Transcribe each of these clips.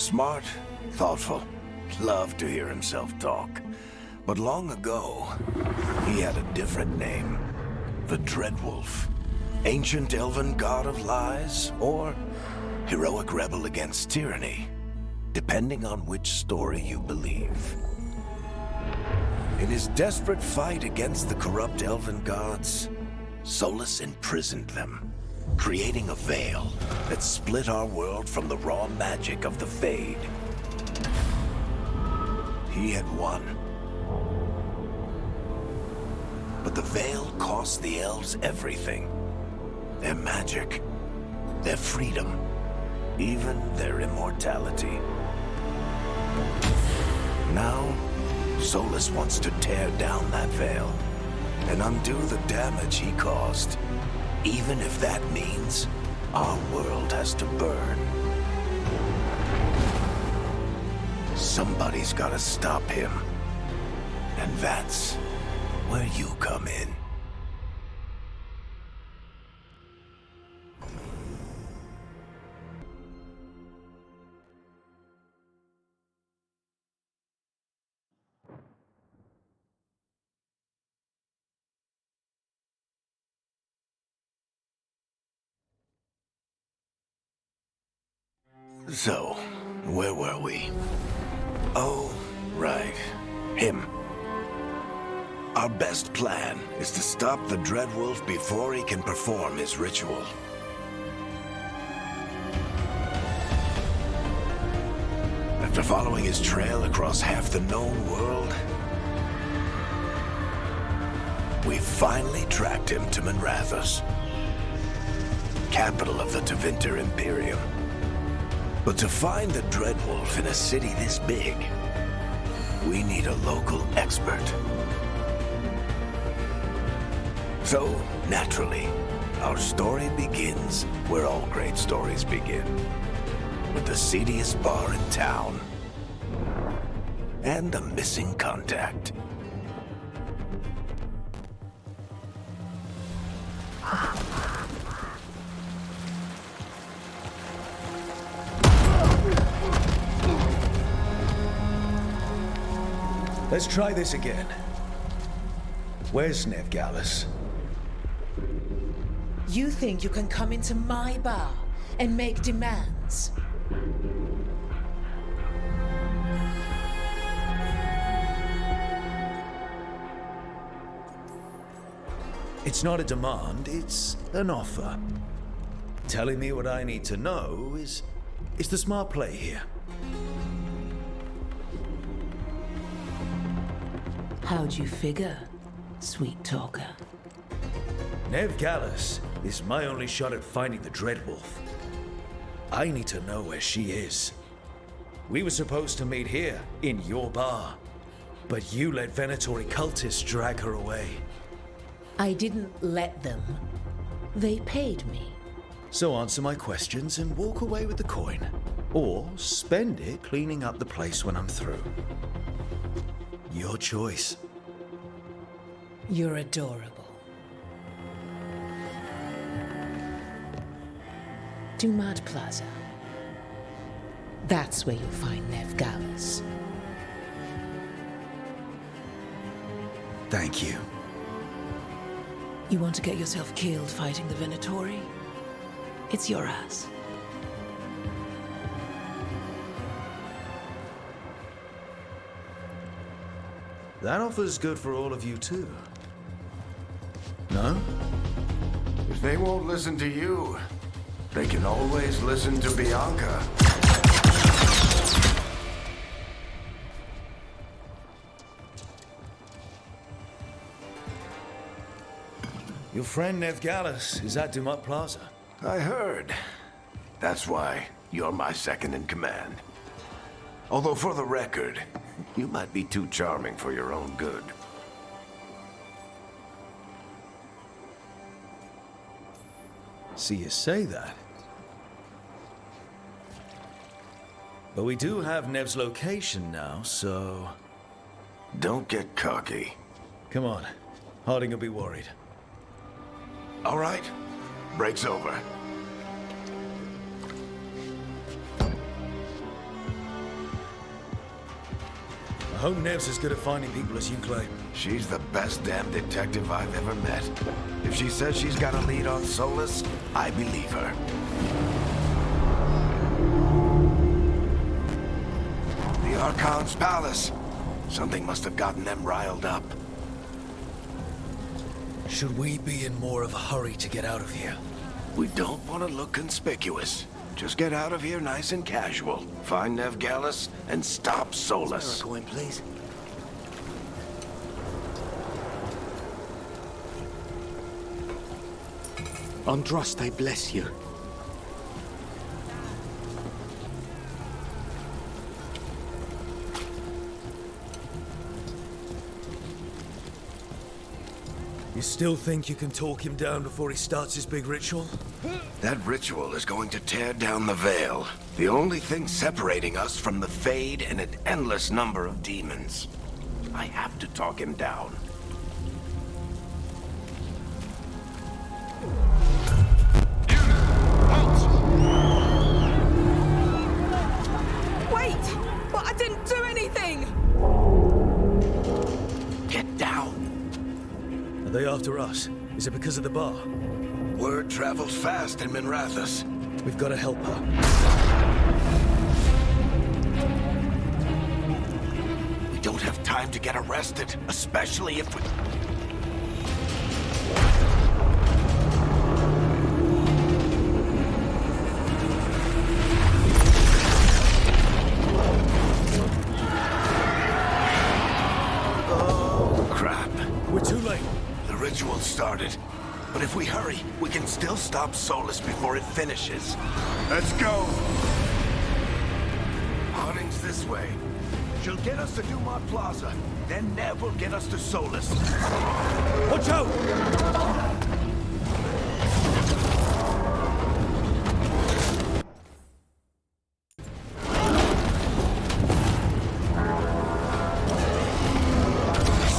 Smart, thoughtful, loved to hear himself talk. But long ago, he had a different name. The Dreadwolf. Ancient elven god of lies, or heroic rebel against tyranny, depending on which story you believe. In his desperate fight against the corrupt elven gods, Solus imprisoned them, creating a veil that split our world from the raw magic of the Fade. He had won. But the veil cost the elves everything. Their magic, their freedom, even their immortality. Now, Solus wants to tear down that veil and undo the damage he caused, even if that means our world has to burn. Somebody's gotta stop him, and that's where you come in. So, where were we? Oh, right. Him. Our best plan is to stop the Dreadwolf before he can perform his ritual. After following his trail across half the known world, we finally tracked him to Minrathous, capital of the Tevinter Imperium. But to find the Dreadwolf in a city this big, we need a local expert. So, naturally, our story begins where all great stories begin. With the seediest bar in town. And a missing contact. Let's try this again. Where's Nevgalis? You think you can come into my bar and make demands? It's not a demand, it's an offer. Telling me what I need to know is the smart play here. How'd you figure, sweet talker? Nevgalis is my only shot at finding the Dreadwolf. I need to know where she is. We were supposed to meet here, in your bar. But you let Venatori cultists drag her away. I didn't let them. They paid me. So answer my questions and walk away with the coin. Or spend it cleaning up the place when I'm through. Your choice. You're adorable. Dumad Plaza. That's where you'll find Nevgalis. Thank you. You want to get yourself killed fighting the Venatori? It's your ass. That offer's good for all of you too. No? If they won't listen to you, they can always listen to Bianca. Your friend Nevgalis is at Dumad Plaza. I heard. That's why you're my second in command. Although for the record, you might be too charming for your own good. See you say that. But we do have Nev's location now, so... Don't get cocky. Come on. Harding will be worried. All right. Break's over. hope Nev's as good at finding people as you claim. She's the best damn detective I've ever met. If she says she's got a lead on Solus, I believe her. The Archon's palace. Something must have gotten them riled up. Should we be in more of a hurry to get out of here? We don't want to look conspicuous. Just get out of here nice and casual. Find Nev Gallus and stop Solus. Coin, please. Androst, I bless you. You still think you can talk him down before he starts his big ritual? That ritual is going to tear down the Veil. The only thing separating us from the Fade and an endless number of demons. I have to talk him down. Wait! But I didn't do anything! Get down. Are they after us? Is it because of the bar? Word travels fast in Minrathous. We've got to help her. We don't have time to get arrested, especially if we... Oh, crap. We're too late. The ritual started. But if we hurry, we can still stop Solus before it finishes. Let's go! Harding's this way. She'll get us to Dumont Plaza. Then Nev will get us to Solus. Watch out!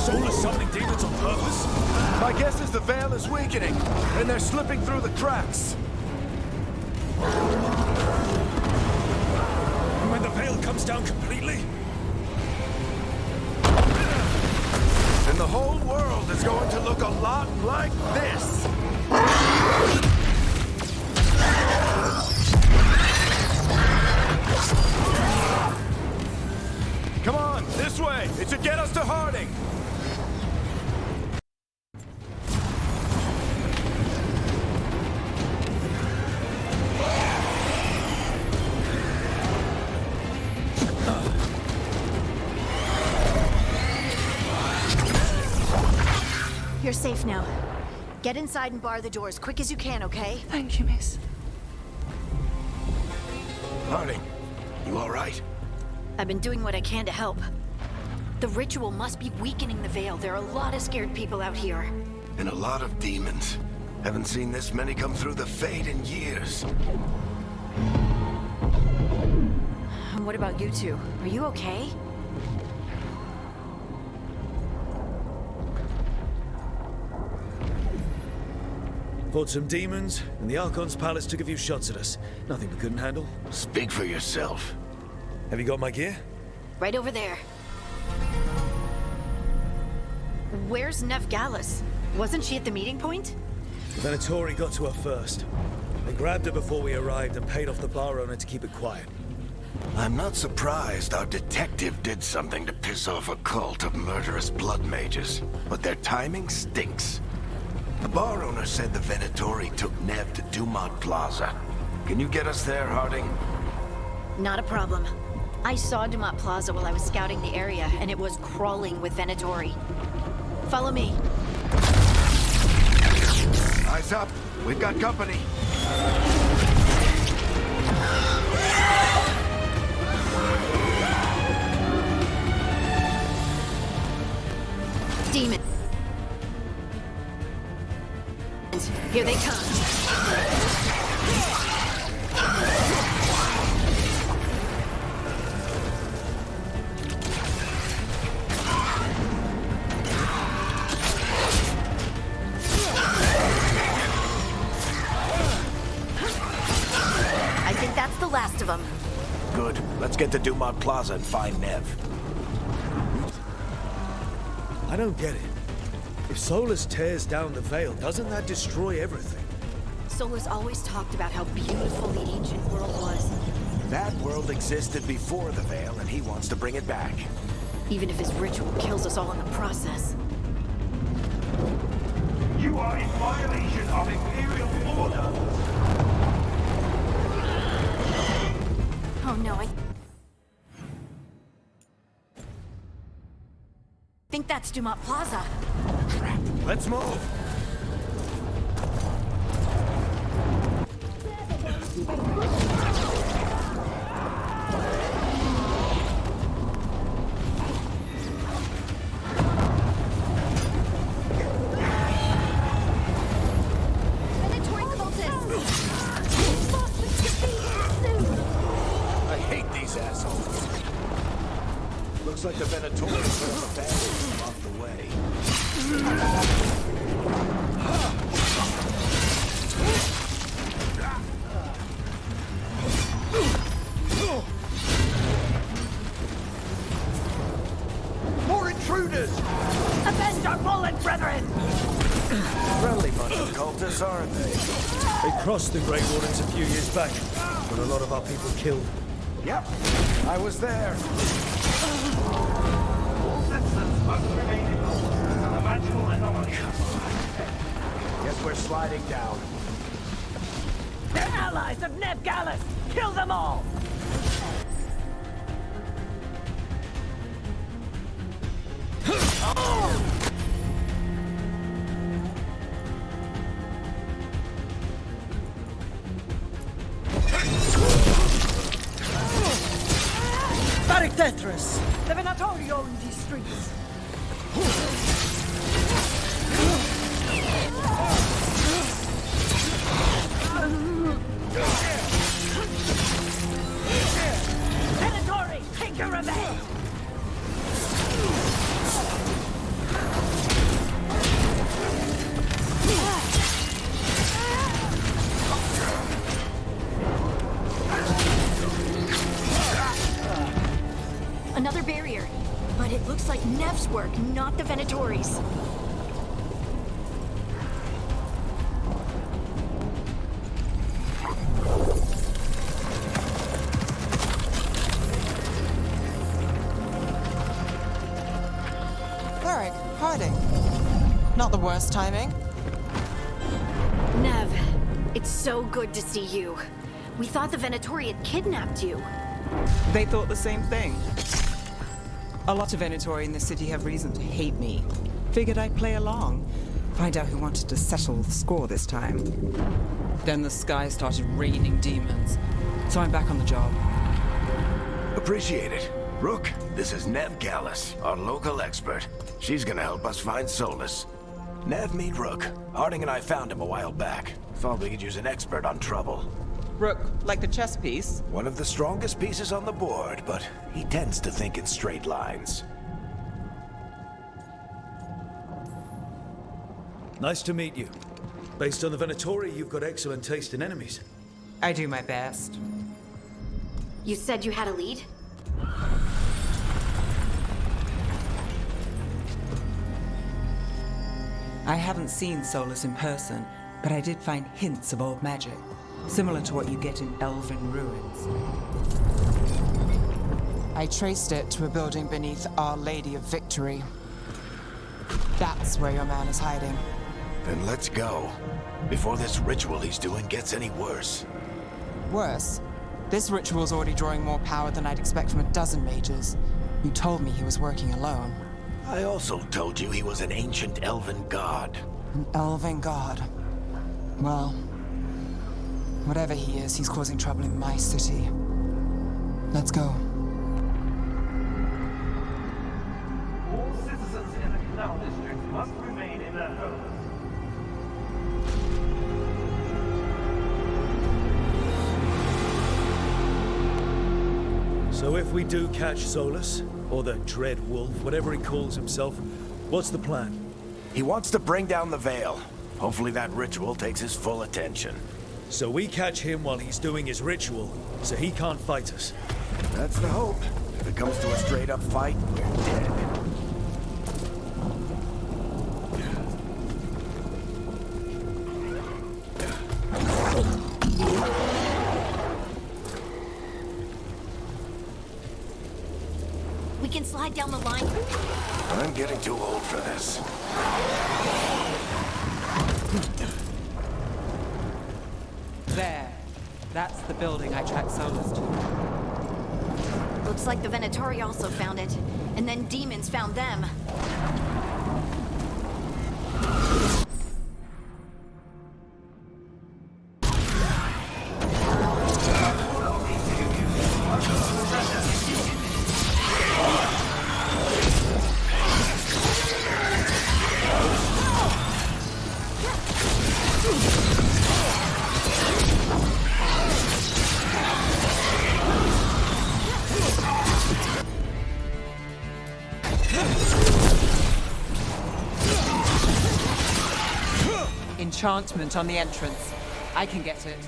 Solus summoning demons on purpose? My guess is the Veil is weakening, and they're slipping through the cracks. When the veil comes down completely? And the whole world is going to look a lot like this. Come on, this way. It should get us to Harding. You're safe now. Get inside and bar the door as quick as you can, okay? Thank you, miss. Harding, you all right? I've been doing what I can to help. The ritual must be weakening the Veil. There are a lot of scared people out here. And a lot of demons. Haven't seen this many come through the Fade in years. And what about you two? Are you okay? Fought some demons, and the Archon's palace took a few shots at us. Nothing we couldn't handle. Speak for yourself. Have you got my gear? Right over there. Where's Nev Gallus? Wasn't she at the meeting point? The Venatori got to her first. They grabbed her before we arrived and paid off the bar owner to keep it quiet. I'm not surprised our detective did something to piss off a cult of murderous blood mages, but their timing stinks. The bar owner said the Venatori took Nev to Dumont Plaza. Can you get us there, Harding? Not a problem. I saw Dumont Plaza while I was scouting the area, and it was crawling with Venatori. Follow me. Eyes up. We've got company. Demons. Here they come. I think that's the last of them. Good. Let's get to Dumont Plaza and find Nev. I don't get it. If Solus tears down the Veil, doesn't that destroy everything? Solus always talked about how beautiful the ancient world was. That world existed before the Veil, and he wants to bring it back. Even if his ritual kills us all in the process. You are in violation of Imperial order. Oh no, I think that's Dumont Plaza. Let's move! Predatory cultists! I hate these assholes. Looks like the Venatori put up a bandage off the way. More intruders! Avenge our fallen brethren! Friendly bunch of cultists, aren't they? They crossed the Grey Wardens a few years back, but a lot of our people killed. Yep, I was there. All citizens must remain in order. A magical anomaly. Guess we're sliding down. They're allies of Neb Gallus! Kill them all! Tethrus! The Venatori own these streets! Venatori, take your revenge! Another barrier. But it looks like Nev's work, not the Venatori's. Cleric, hiding. Not the worst timing. Nev, it's so good to see you. We thought the Venatori had kidnapped you. They thought the same thing. A lot of Venatori in the city have reason to hate me. Figured I'd play along. Find out who wanted to settle the score this time. Then the sky started raining demons. So I'm back on the job. Appreciate it. Rook, this is Neb Gallus, our local expert. She's gonna help us find Solus. Nev, meet Rook. Harding and I found him a while back. Thought we could use an expert on trouble. Rook, like the chess piece? One of the strongest pieces on the board, but he tends to think in straight lines. Nice to meet you. Based on the Venatori, you've got excellent taste in enemies. I do my best. You said you had a lead? I haven't seen Solus in person, but I did find hints of old magic. Similar to what you get in elven ruins. I traced it to a building beneath Our Lady of Victory. That's where your man is hiding. Then let's go. Before this ritual he's doing gets any worse. Worse, this ritual's already drawing more power than I'd expect from a dozen mages. You told me he was working alone. I also told you he was an ancient elven god. An elven god. Well, whatever he is, he's causing trouble in my city. Let's go. All citizens in the Canal District must remain in their homes. So if we do catch Solus, or the Dread Wolf, whatever he calls himself, what's the plan? He wants to bring down the Veil. Hopefully that ritual takes his full attention. So we catch him while he's doing his ritual, so he can't fight us. That's the hope. If it comes to a straight-up fight, we're dead. can slide down the line. I'm getting too old for this. There. That's the building I tracked Solus to. Looks like the Venatori also found it. And then demons found them. Enchantment on the entrance. I can get it.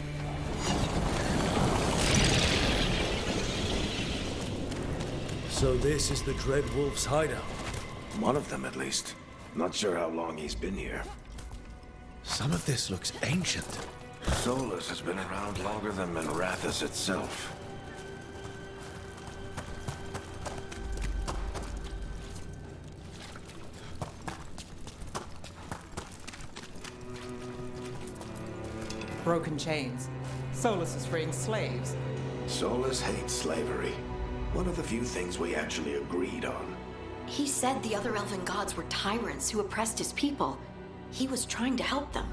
So this is the Dreadwolf's hideout. One of them, at least. Not sure how long he's been here. Some of this looks ancient. Solus has been around longer than Minrathous itself. Broken chains. Solus is freeing slaves. Solus hates slavery. One of the few things we actually agreed on. He said the other elven gods were tyrants who oppressed his people. He was trying to help them.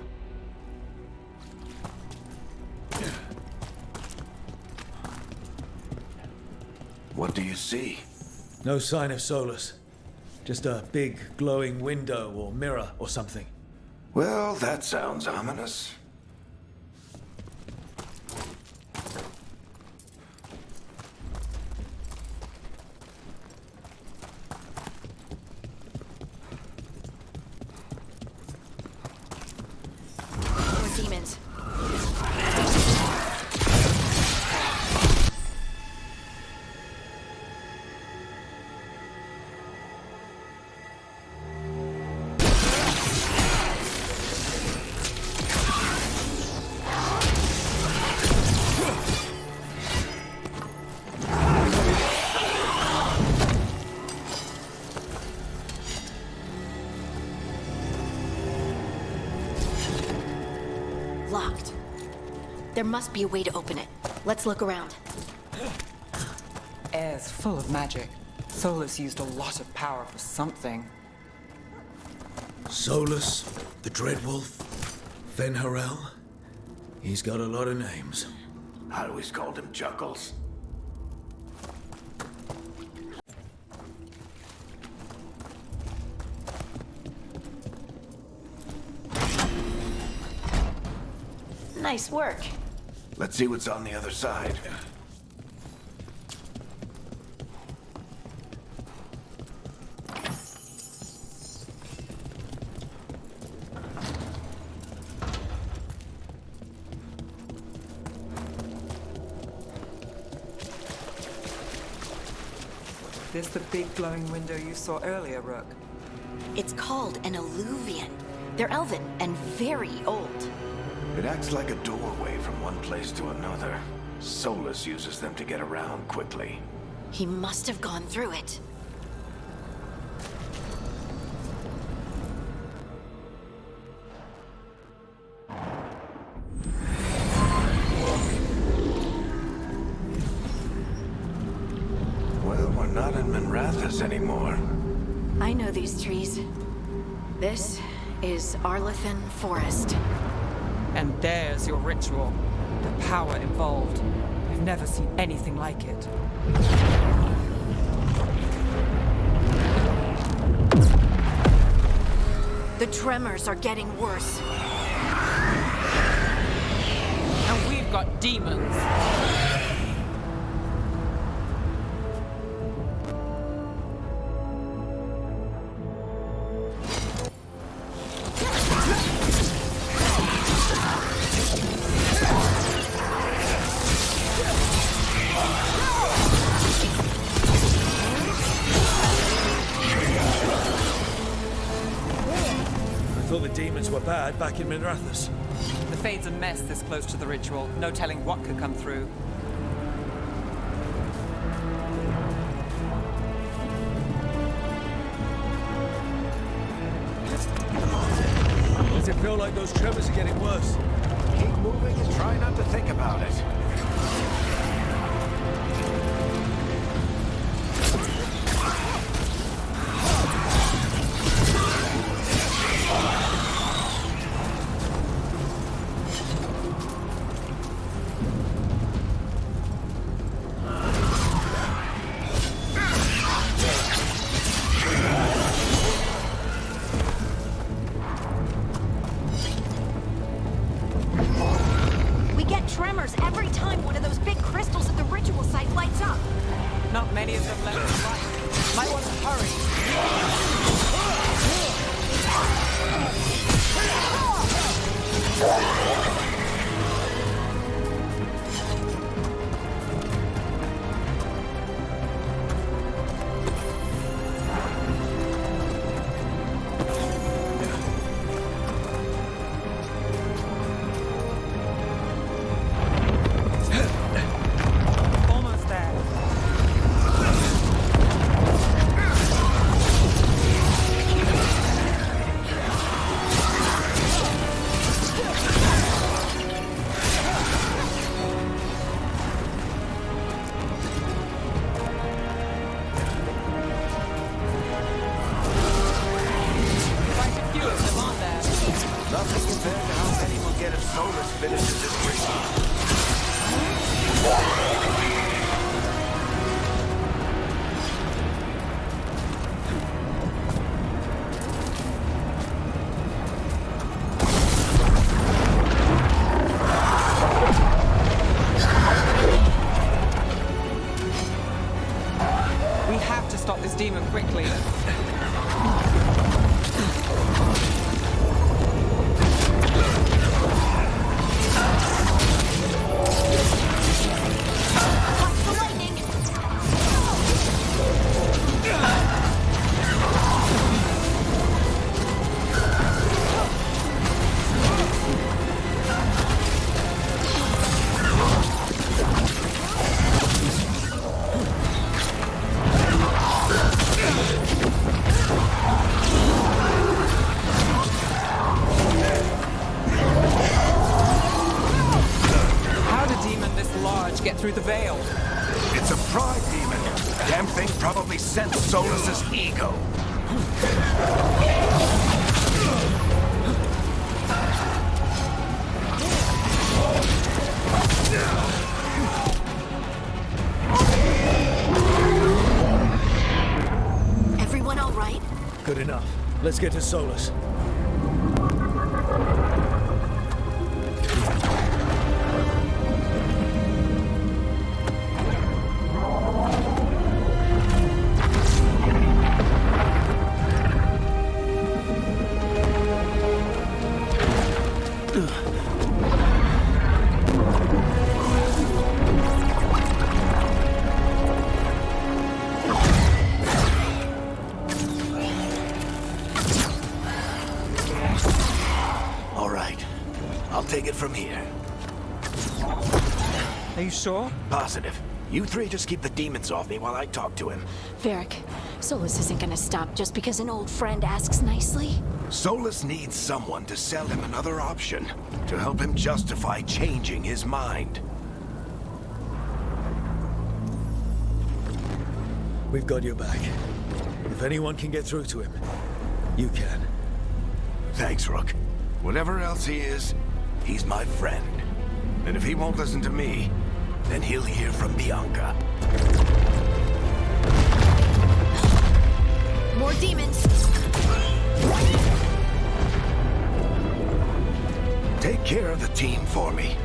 What do you see? No sign of Solus. Just a big glowing window or mirror or something. Well, that sounds ominous. More demons. Locked. There must be a way to open it. Let's look around. Air's full of magic. Solus used a lot of power for something. Solus, the Dreadwolf, Fenharel. He's got a lot of names. I always called him Chuckles. Nice work. Let's see what's on the other side. This the big glowing window you saw earlier, Rook? It's called an alluvian. They're elven and very old. It acts like a doorway from one place to another. Solus uses them to get around quickly. He must have gone through it. Well, we're not in Minrathous anymore. I know these trees. This is Arlathan Forest. And there's your ritual. The power involved. I've never seen anything like it. The tremors are getting worse. And we've got demons. I thought the demons were bad back in Minrathous. The Fade's a mess this close to the ritual. No telling what could come through. feel like those tremors are getting worse. Keep moving and try not to think about it. We get tremors every time one of those big crystals at the ritual site lights up. Not many of them left to light. Might want to hurry. Almost there. Quite a few of them, aren't there? Nothing compared to how many will get if Solus finishes his ritual. We have to stop this demon quickly. Watch the lightning! How did a demon this large get through the veil? It's a pride demon. Damn thing probably sensed Solus's ego. Everyone all right? Good enough. Let's get to Solus. All right. I'll take it from here. Are you sure? Positive. You three just keep the demons off me while I talk to him. Varric, Solus isn't gonna stop just because an old friend asks nicely. Solus needs someone to sell him another option, to help him justify changing his mind. We've got your back. If anyone can get through to him, you can. Thanks, Rook. Whatever else he is, he's my friend. And if he won't listen to me, then he'll hear from Bianca. More demons! Take care of the team for me.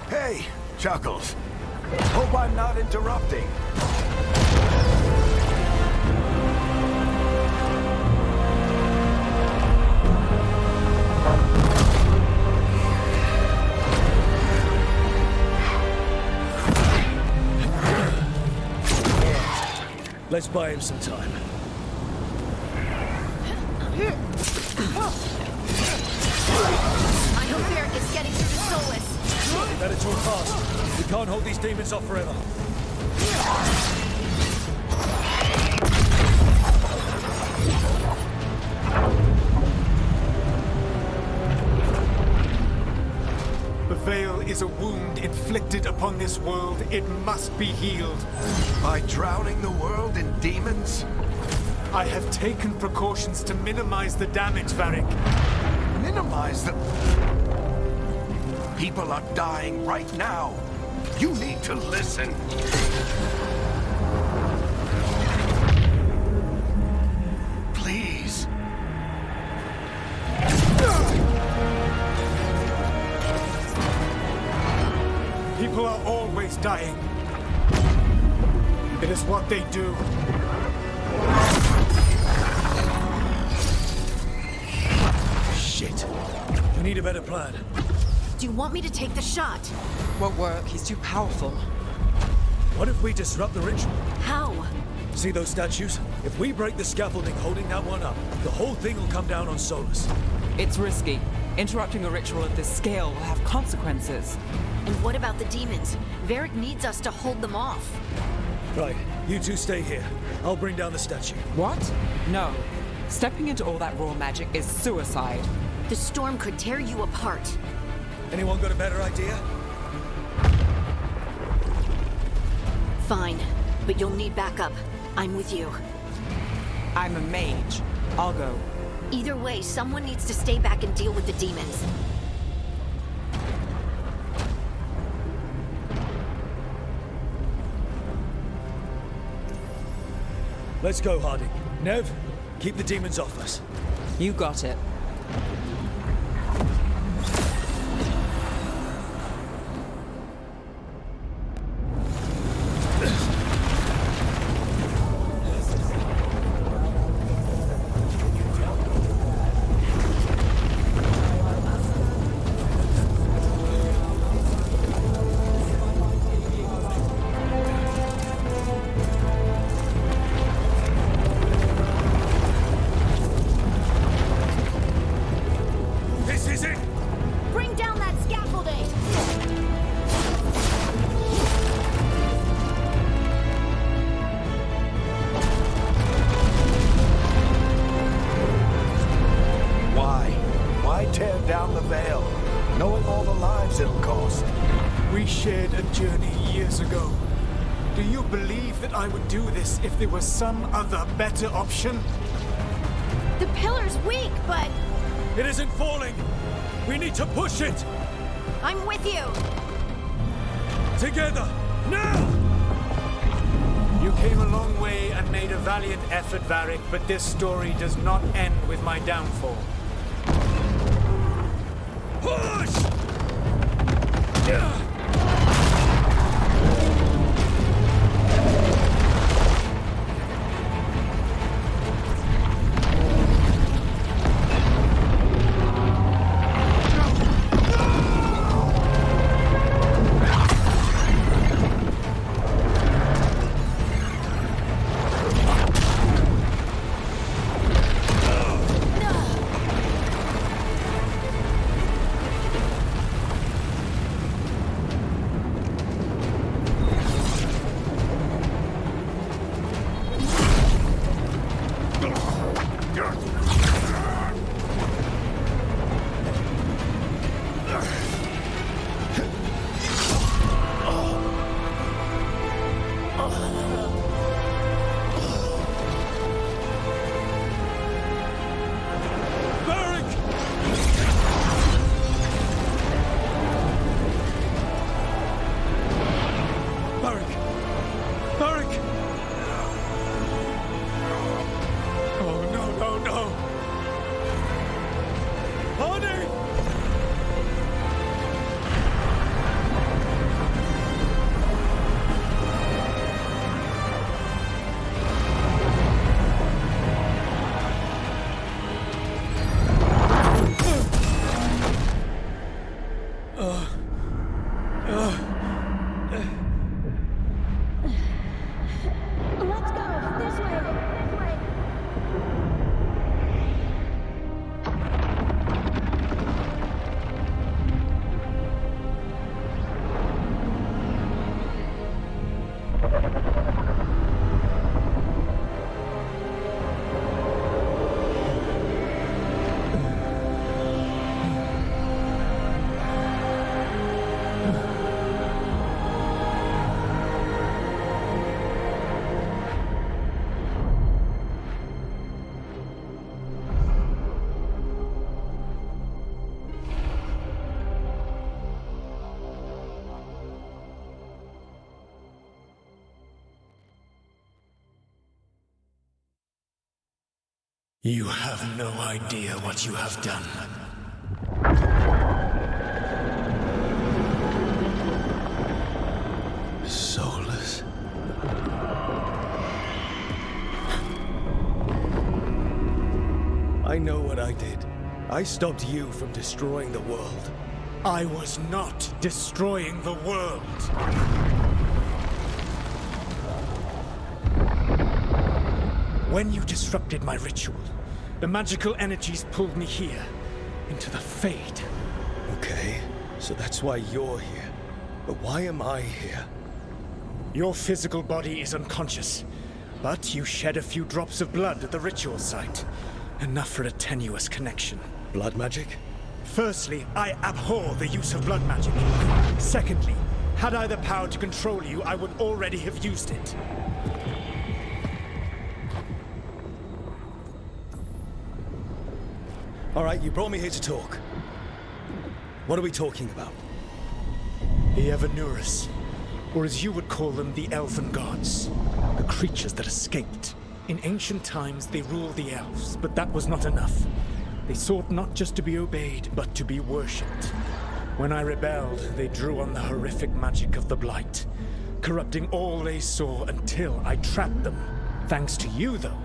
Hey, Chuckles. Hope I'm not interrupting. Let's buy him some time. I I hope Varric is getting through to Solus. Better talk fast. We can't hold these demons off forever. The Veil is a wound inflicted upon this world. It must be healed. By drowning the world in demons? I have taken precautions to minimize the damage, Varric. Minimize the... People are dying right now. You need to listen. Please. People are always dying. It is what they do. Shit. We need a better plan. Do you want me to take the shot? Won't work. He's too powerful. What if we disrupt the ritual? How? See those statues? If we break the scaffolding holding that one up, the whole thing will come down on Solus. It's risky. Interrupting a ritual of this scale will have consequences. And what about the demons? Varric needs us to hold them off. Right, you two stay here. I'll bring down the statue. What? No. Stepping into all that raw magic is suicide. The storm could tear you apart. Anyone got a better idea? Fine, but you'll need backup. I'm with you. I'm a mage. I'll go. Either way, someone needs to stay back and deal with the demons. Let's go, Harding. Nev, keep the demons off us. You got it. Bring down that scaffolding! Why tear down the Veil, knowing all the lives it'll cost? We shared a journey years ago. Do you believe that I would do this if there was some other better option? The pillar's weak, but It isn't falling! We need to push it! I'm with you! Together! Now! You came a long way and made a valiant effort, Varric, but this story does not end with my downfall. Push! You have no idea what you have done. Soulless. I know what I did. I stopped you from destroying the world. I was not destroying the world. When you disrupted my ritual, the magical energies pulled me here, into the Fade. Okay, so that's why you're here. But why am I here? Your physical body is unconscious, but you shed a few drops of blood at the ritual site. Enough for a tenuous connection. Blood magic? Firstly, I abhor the use of blood magic. Secondly, had I the power to control you, I would already have used it. All right, you brought me here to talk. What are we talking about? The Evanurus, or as you would call them, the Elven Gods. The creatures that escaped. In ancient times, they ruled the elves, but that was not enough. They sought not just to be obeyed, but to be worshipped. When I rebelled, they drew on the horrific magic of the Blight, corrupting all they saw until I trapped them. Thanks to you, though,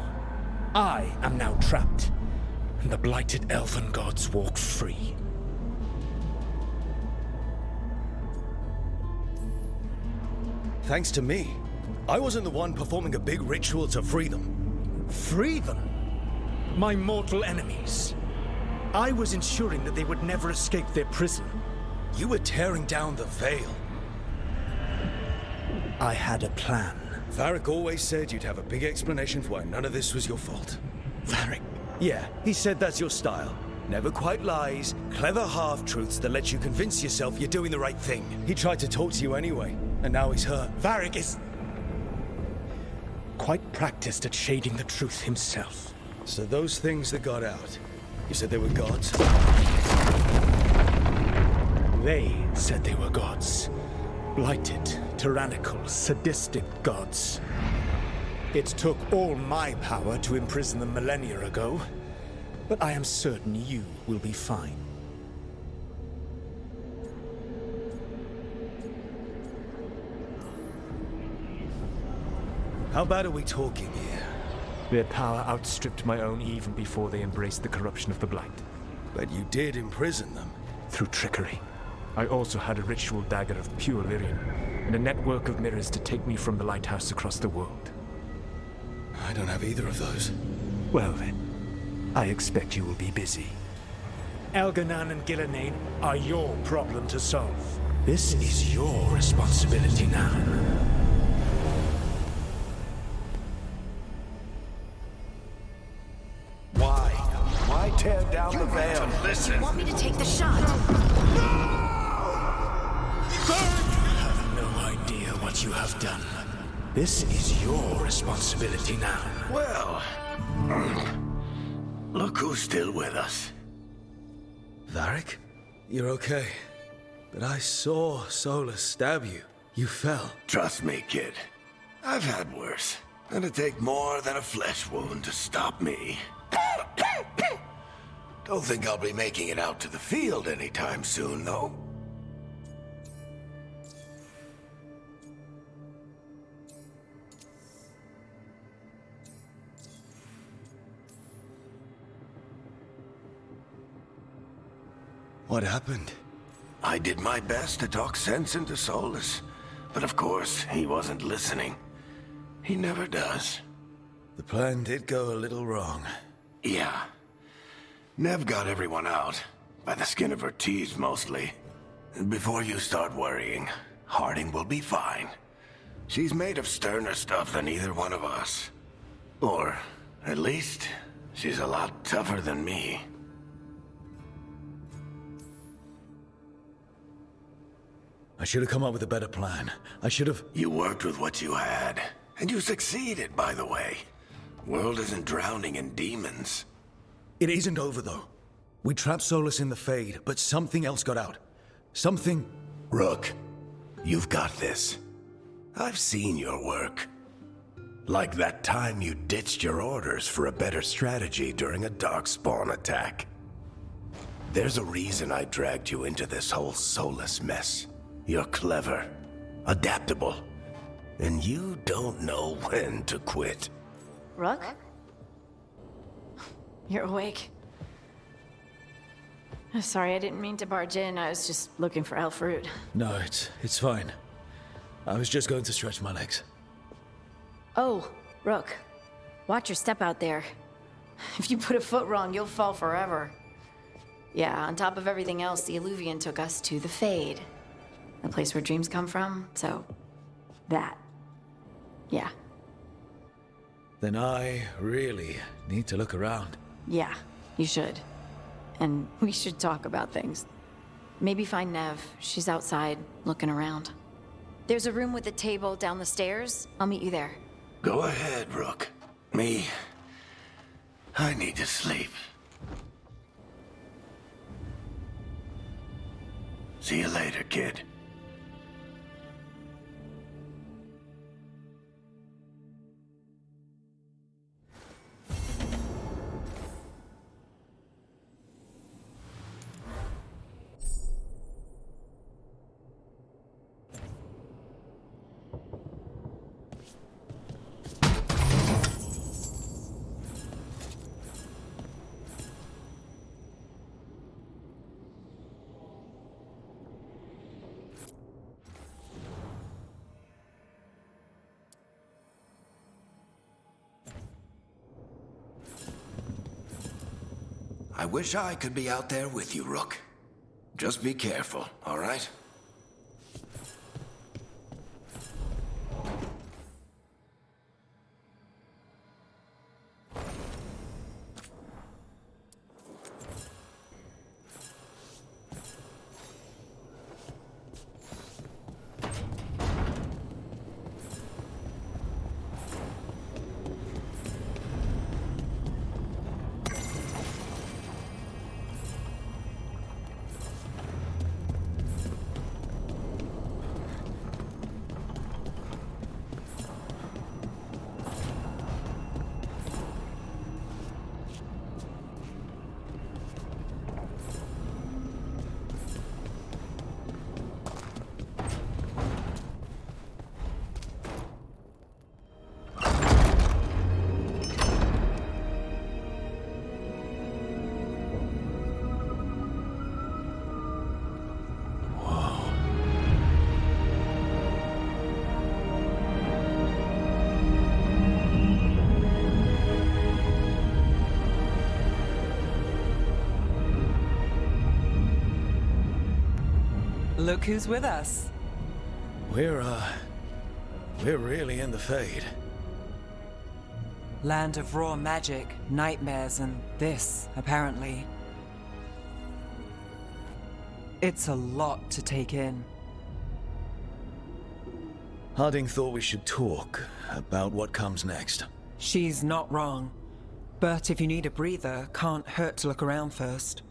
I am now trapped, and the blighted Elven Gods walk free. Thanks to me. I wasn't the one performing a big ritual to free them. Free them? My mortal enemies. I was ensuring that they would never escape their prison. You were tearing down the Veil. I had a plan. Varric always said you'd have a big explanation for why none of this was your fault. Varric? Yeah, he said that's your style. Never quite lies, clever half-truths that let you convince yourself you're doing the right thing. He tried to talk to you anyway, and now he's hurt. Varric is quite practiced at shading the truth himself. So those things that got out, you said they were gods? They said they were gods. Blighted, tyrannical, sadistic gods. It took all my power to imprison them millennia ago, but I am certain you will be fine. How bad are we talking here? Their power outstripped my own even before they embraced the corruption of the Blight. But you did imprison them. Through trickery. I also had a ritual dagger of pure lyrium, and a network of mirrors to take me from the lighthouse across the world. I don't have either of those. Well then, I expect you will be busy. Elganan and Gillenane are your problem to solve. This is your responsibility now. Why tear down the veil? Listen. Want me to take the shot? You have no idea what you have done. This is your responsibility now. Well, look who's still with us. Varric? You're okay. But I saw Solus stab you. You fell. Trust me, kid. I've had worse. It'd take more than a flesh wound to stop me. Don't think I'll be making it out to the field anytime soon, though. What happened? I did my best to talk sense into Solus, but of course, he wasn't listening. He never does. The plan did go a little wrong. Yeah. Nev got everyone out. By the skin of her teeth, mostly. Before you start worrying, Harding will be fine. She's made of sterner stuff than either one of us. Or, at least, she's a lot tougher than me. I should have come up with a better plan. I should have... You worked with what you had. And you succeeded, by the way. World isn't drowning in demons. It isn't over, though. We trapped Solus in the Fade, but something else got out. Something... Rook, you've got this. I've seen your work. Like that time you ditched your orders for a better strategy during a darkspawn attack. There's a reason I dragged you into this whole soulless mess. You're clever, adaptable, and you don't know when to quit. Rook? You're awake. Sorry, I didn't mean to barge in. I was just looking for elf fruit. No, it's fine. I was just going to stretch my legs. Oh, Rook. Watch your step out there. If you put a foot wrong, you'll fall forever. Yeah, on top of everything else, the Illuvian took us to the Fade. The place where dreams come from, so... that. Yeah. Then I really need to look around. Yeah, you should. And we should talk about things. Maybe find Nev. She's outside, looking around. There's a room with a table down the stairs. I'll meet you there. Go ahead, Rook. Me, I need to sleep. See you later, kid. I wish I could be out there with you, Rook. Just be careful, all right? Look who's with us. We're really in the Fade. Land of raw magic, nightmares, and this, apparently. It's a lot to take in. Harding thought we should talk about what comes next. She's not wrong. But if you need a breather, can't hurt to look around first.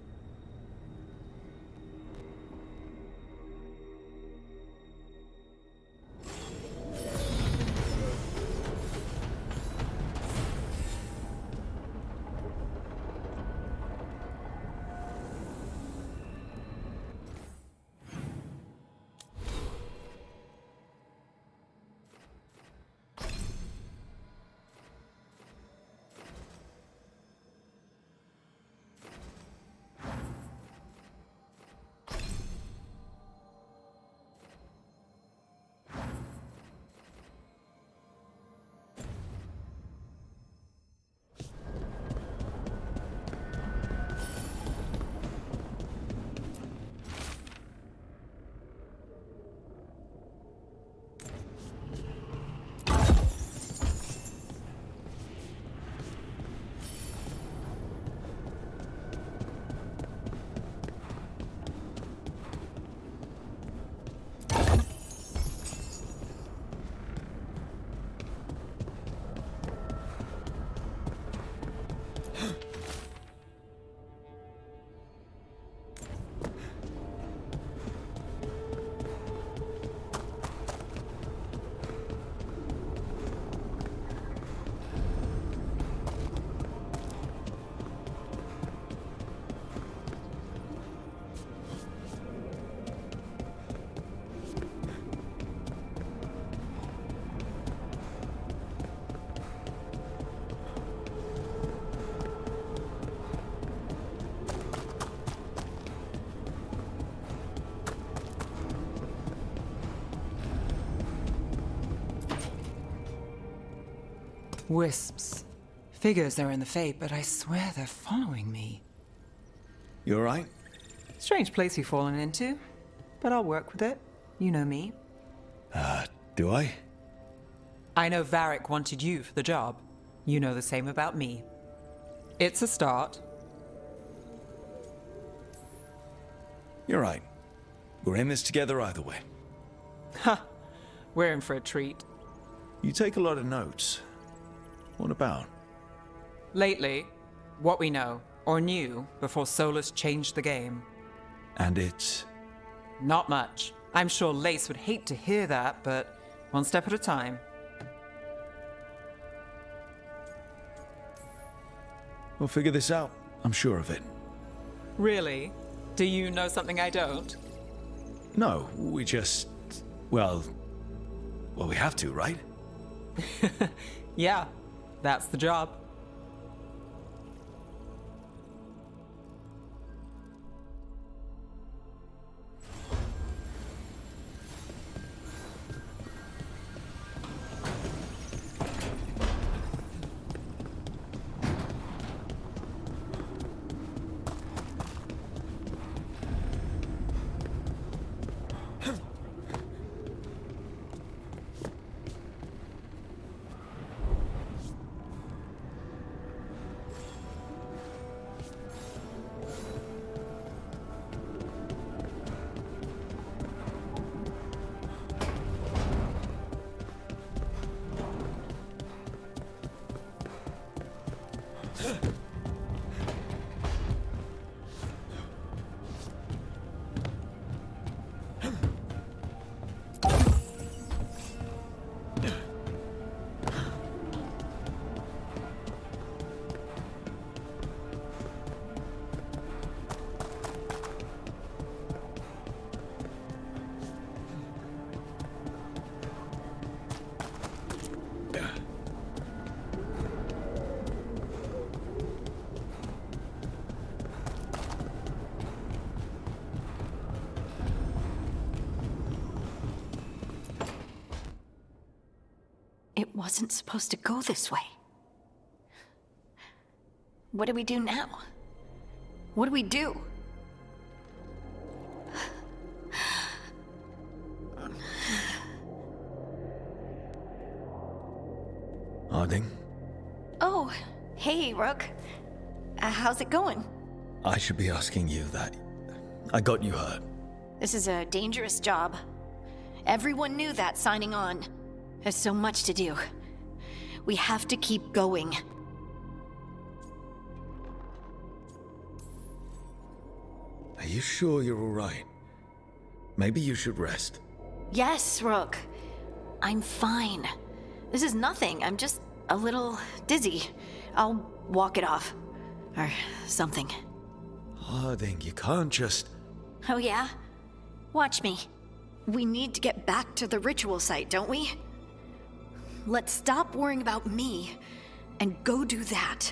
Wisps. Figures they're in the Fate, but I swear they're following me. You alright? Strange place you've fallen into, but I'll work with it. You know me. Do I? I know Varric wanted you for the job. You know the same about me. It's a start. You're right. We're in this together either way. Ha! We're in for a treat. You take a lot of notes. What about? Lately, what we know, or knew, before Solus changed the game. And it's... Not much. I'm sure Lace would hate to hear that, but one step at a time. We'll figure this out. I'm sure of it. Really? Do you know something I don't? No, we just... Well, we have to, right? Yeah, that's the job. It wasn't supposed to go this way. What do we do now? What do we do? Harding? Oh, hey, Rook. How's it going? I should be asking you that. I got you hurt. This is a dangerous job. Everyone knew that signing on. There's so much to do. We have to keep going. Are you sure you're all right? Maybe you should rest. Yes, Rook. I'm fine. This is nothing. I'm just a little dizzy. I'll walk it off. Or something. Harding, you can't just... Oh yeah? Watch me. We need to get back to the ritual site, don't we? Let's stop worrying about me and go do that.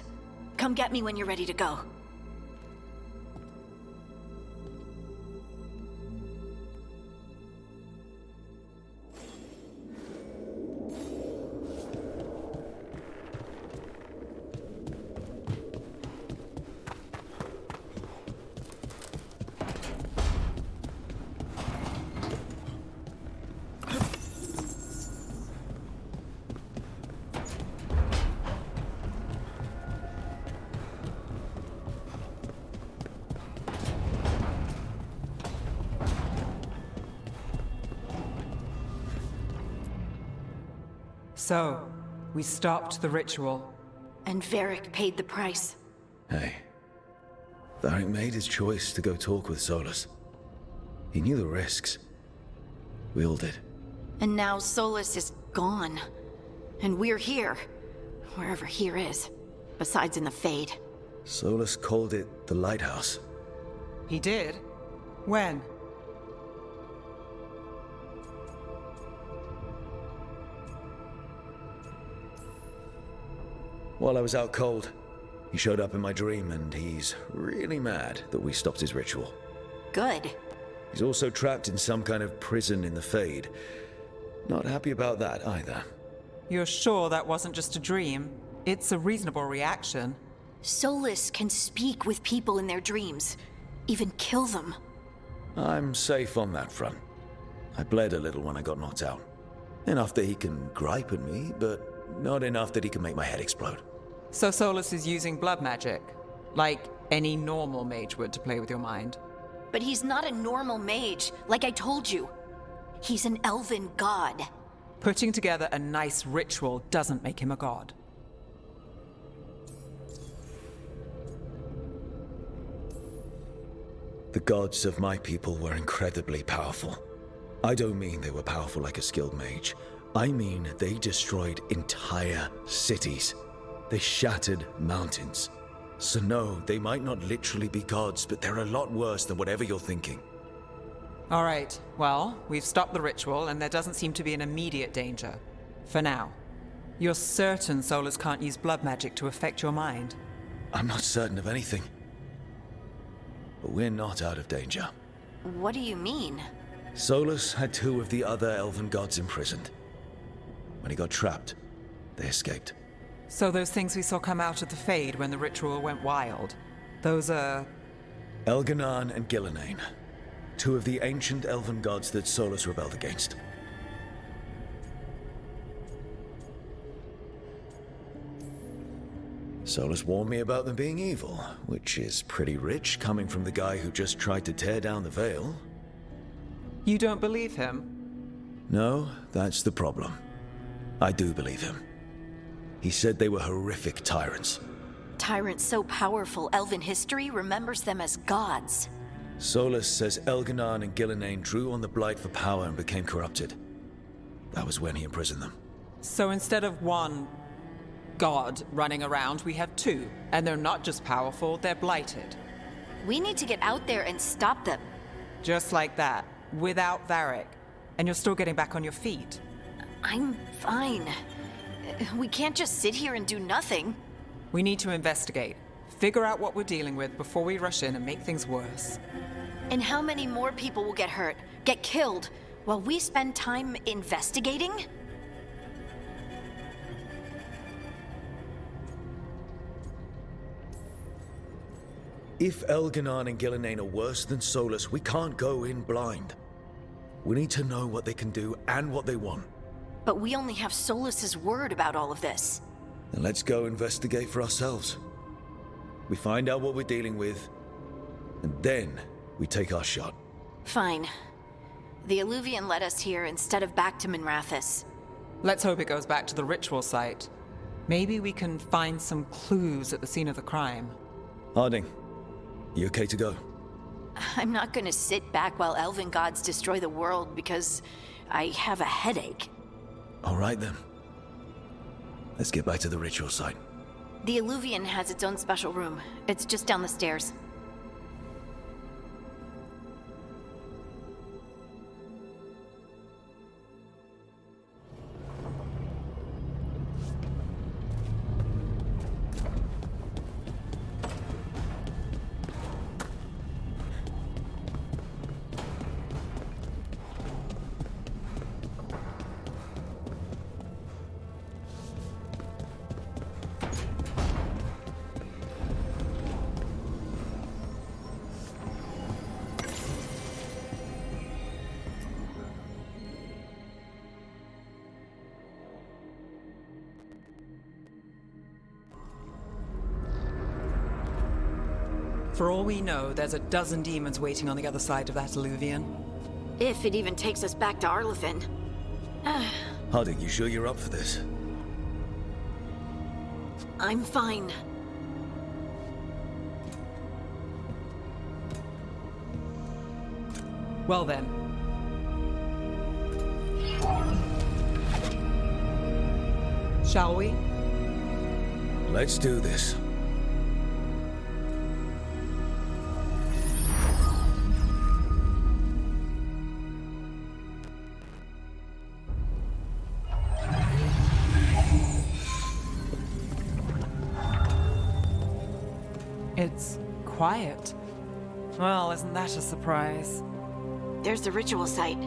Come get me when you're ready to go. So, we stopped the ritual. And Varric paid the price. Hey. Varric made his choice to go talk with Solus. He knew the risks. We all did. And now Solus is gone. And we're here. Wherever here is. Besides in the Fade. Solus called it the Lighthouse. He did? When? While I was out cold, he showed up in my dream, and he's really mad that we stopped his ritual. Good. He's also trapped in some kind of prison in the Fade. Not happy about that either. You're sure that wasn't just a dream? It's a reasonable reaction. Solus can speak with people in their dreams, even kill them. I'm safe on that front. I bled a little when I got knocked out. Enough that he can gripe at me, but not enough that he can make my head explode. So Solus is using blood magic, like any normal mage would to play with your mind. But he's not a normal mage, like I told you. He's an elven god. Putting together a nice ritual doesn't make him a god. The gods of my people were incredibly powerful. I don't mean they were powerful like a skilled mage. I mean they destroyed entire cities. They shattered mountains. So no, they might not literally be gods, but they're a lot worse than whatever you're thinking. All right, well, we've stopped the ritual and there doesn't seem to be an immediate danger. For now. You're certain Solus can't use blood magic to affect your mind? I'm not certain of anything. But we're not out of danger. What do you mean? Solus had 2 of the other elven gods imprisoned. When he got trapped, they escaped. So those things we saw come out of the Fade when the ritual went wild, those are... Elganan and Gillenane, 2 of the ancient elven gods that Solus rebelled against. Solus warned me about them being evil, which is pretty rich coming from the guy who just tried to tear down the veil. You don't believe him? No, that's the problem. I do believe him. He said they were horrific tyrants. Tyrants so powerful, elven history remembers them as gods. Solus says Elganan and Gillenane drew on the Blight for power and became corrupted. That was when he imprisoned them. So instead of one god running around, we have 2. And they're not just powerful, they're blighted. We need to get out there and stop them. Just like that, without Varric. And you're still getting back on your feet. I'm fine. We can't just sit here and do nothing. We need to investigate. Figure out what we're dealing with before we rush in and make things worse. And how many more people will get hurt, get killed, while we spend time investigating? If Elganan and Gillenane are worse than Solus, we can't go in blind. We need to know what they can do and what they want. But we only have Solus's word about all of this. Then let's go investigate for ourselves. We find out what we're dealing with, and then we take our shot. Fine. The Illuvian led us here instead of back to Minrathous. Let's hope it goes back to the ritual site. Maybe we can find some clues at the scene of the crime. Harding, you okay to go? I'm not gonna sit back while elven gods destroy the world because I have a headache. All right then. Let's get back to the ritual site. The Illuvian has its own special room. It's just down the stairs. For all we know, there's a dozen demons waiting on the other side of that Illuvian. If it even takes us back to Arlathan. Harding, you sure you're up for this? I'm fine. Well then. Shall we? Let's do this. It's quiet. Well, isn't that a surprise? There's the ritual site.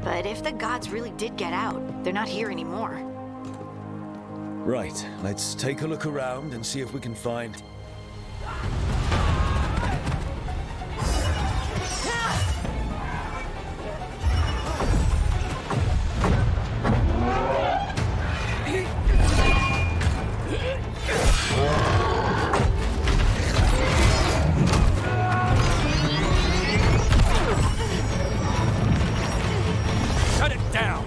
But if the gods really did get out, they're not here anymore. Right, let's take a look around and see if we can find... Shut it down!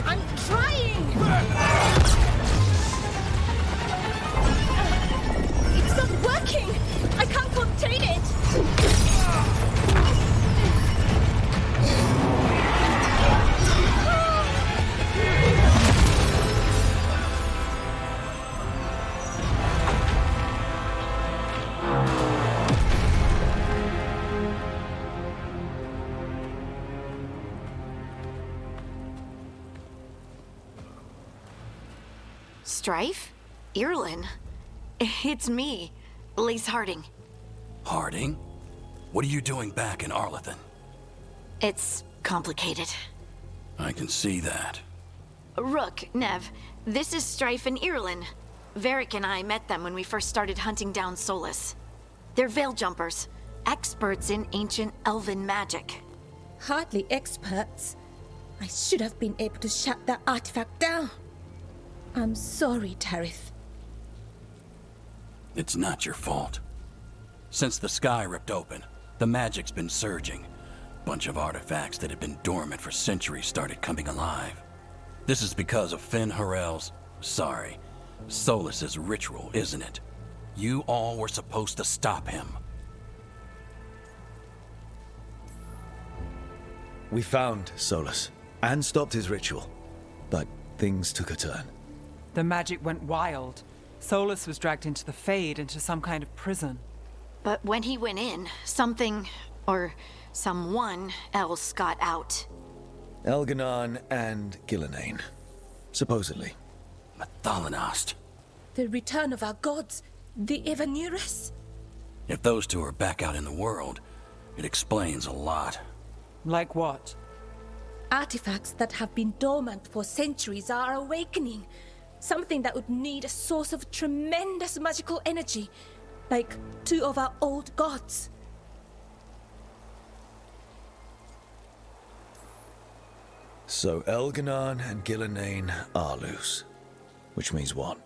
I'm trying! It's not working! I can't contain it! Strife? Irlin? It's me, Lace Harding. Harding? What are you doing back in Arlathan? It's complicated. I can see that. Rook, Nev, this is Strife and Irlin. Varric and I met them when we first started hunting down Solus. They're veil jumpers, experts in ancient elven magic. Hardly experts. I should have been able to shut that artifact down. I'm sorry, Tarith. It's not your fault. Since the sky ripped open, the magic's been surging. Bunch of artifacts that had been dormant for centuries started coming alive. This is because of Finn Harel's... Solus's ritual, isn't it? You all were supposed to stop him. We found Solus and stopped his ritual, but things took a turn. The magic went wild. Solus was dragged into the Fade, into some kind of prison. But when he went in, something, or someone else got out. Elganon and Gillenane, supposedly. Thalanost. The return of our gods, the Evanurus. If those two are back out in the world, it explains a lot. Like what? Artifacts that have been dormant for centuries are awakening. Something that would need a source of tremendous magical energy, like two of our old gods. So Elganon and Gillenane are loose. Which means what?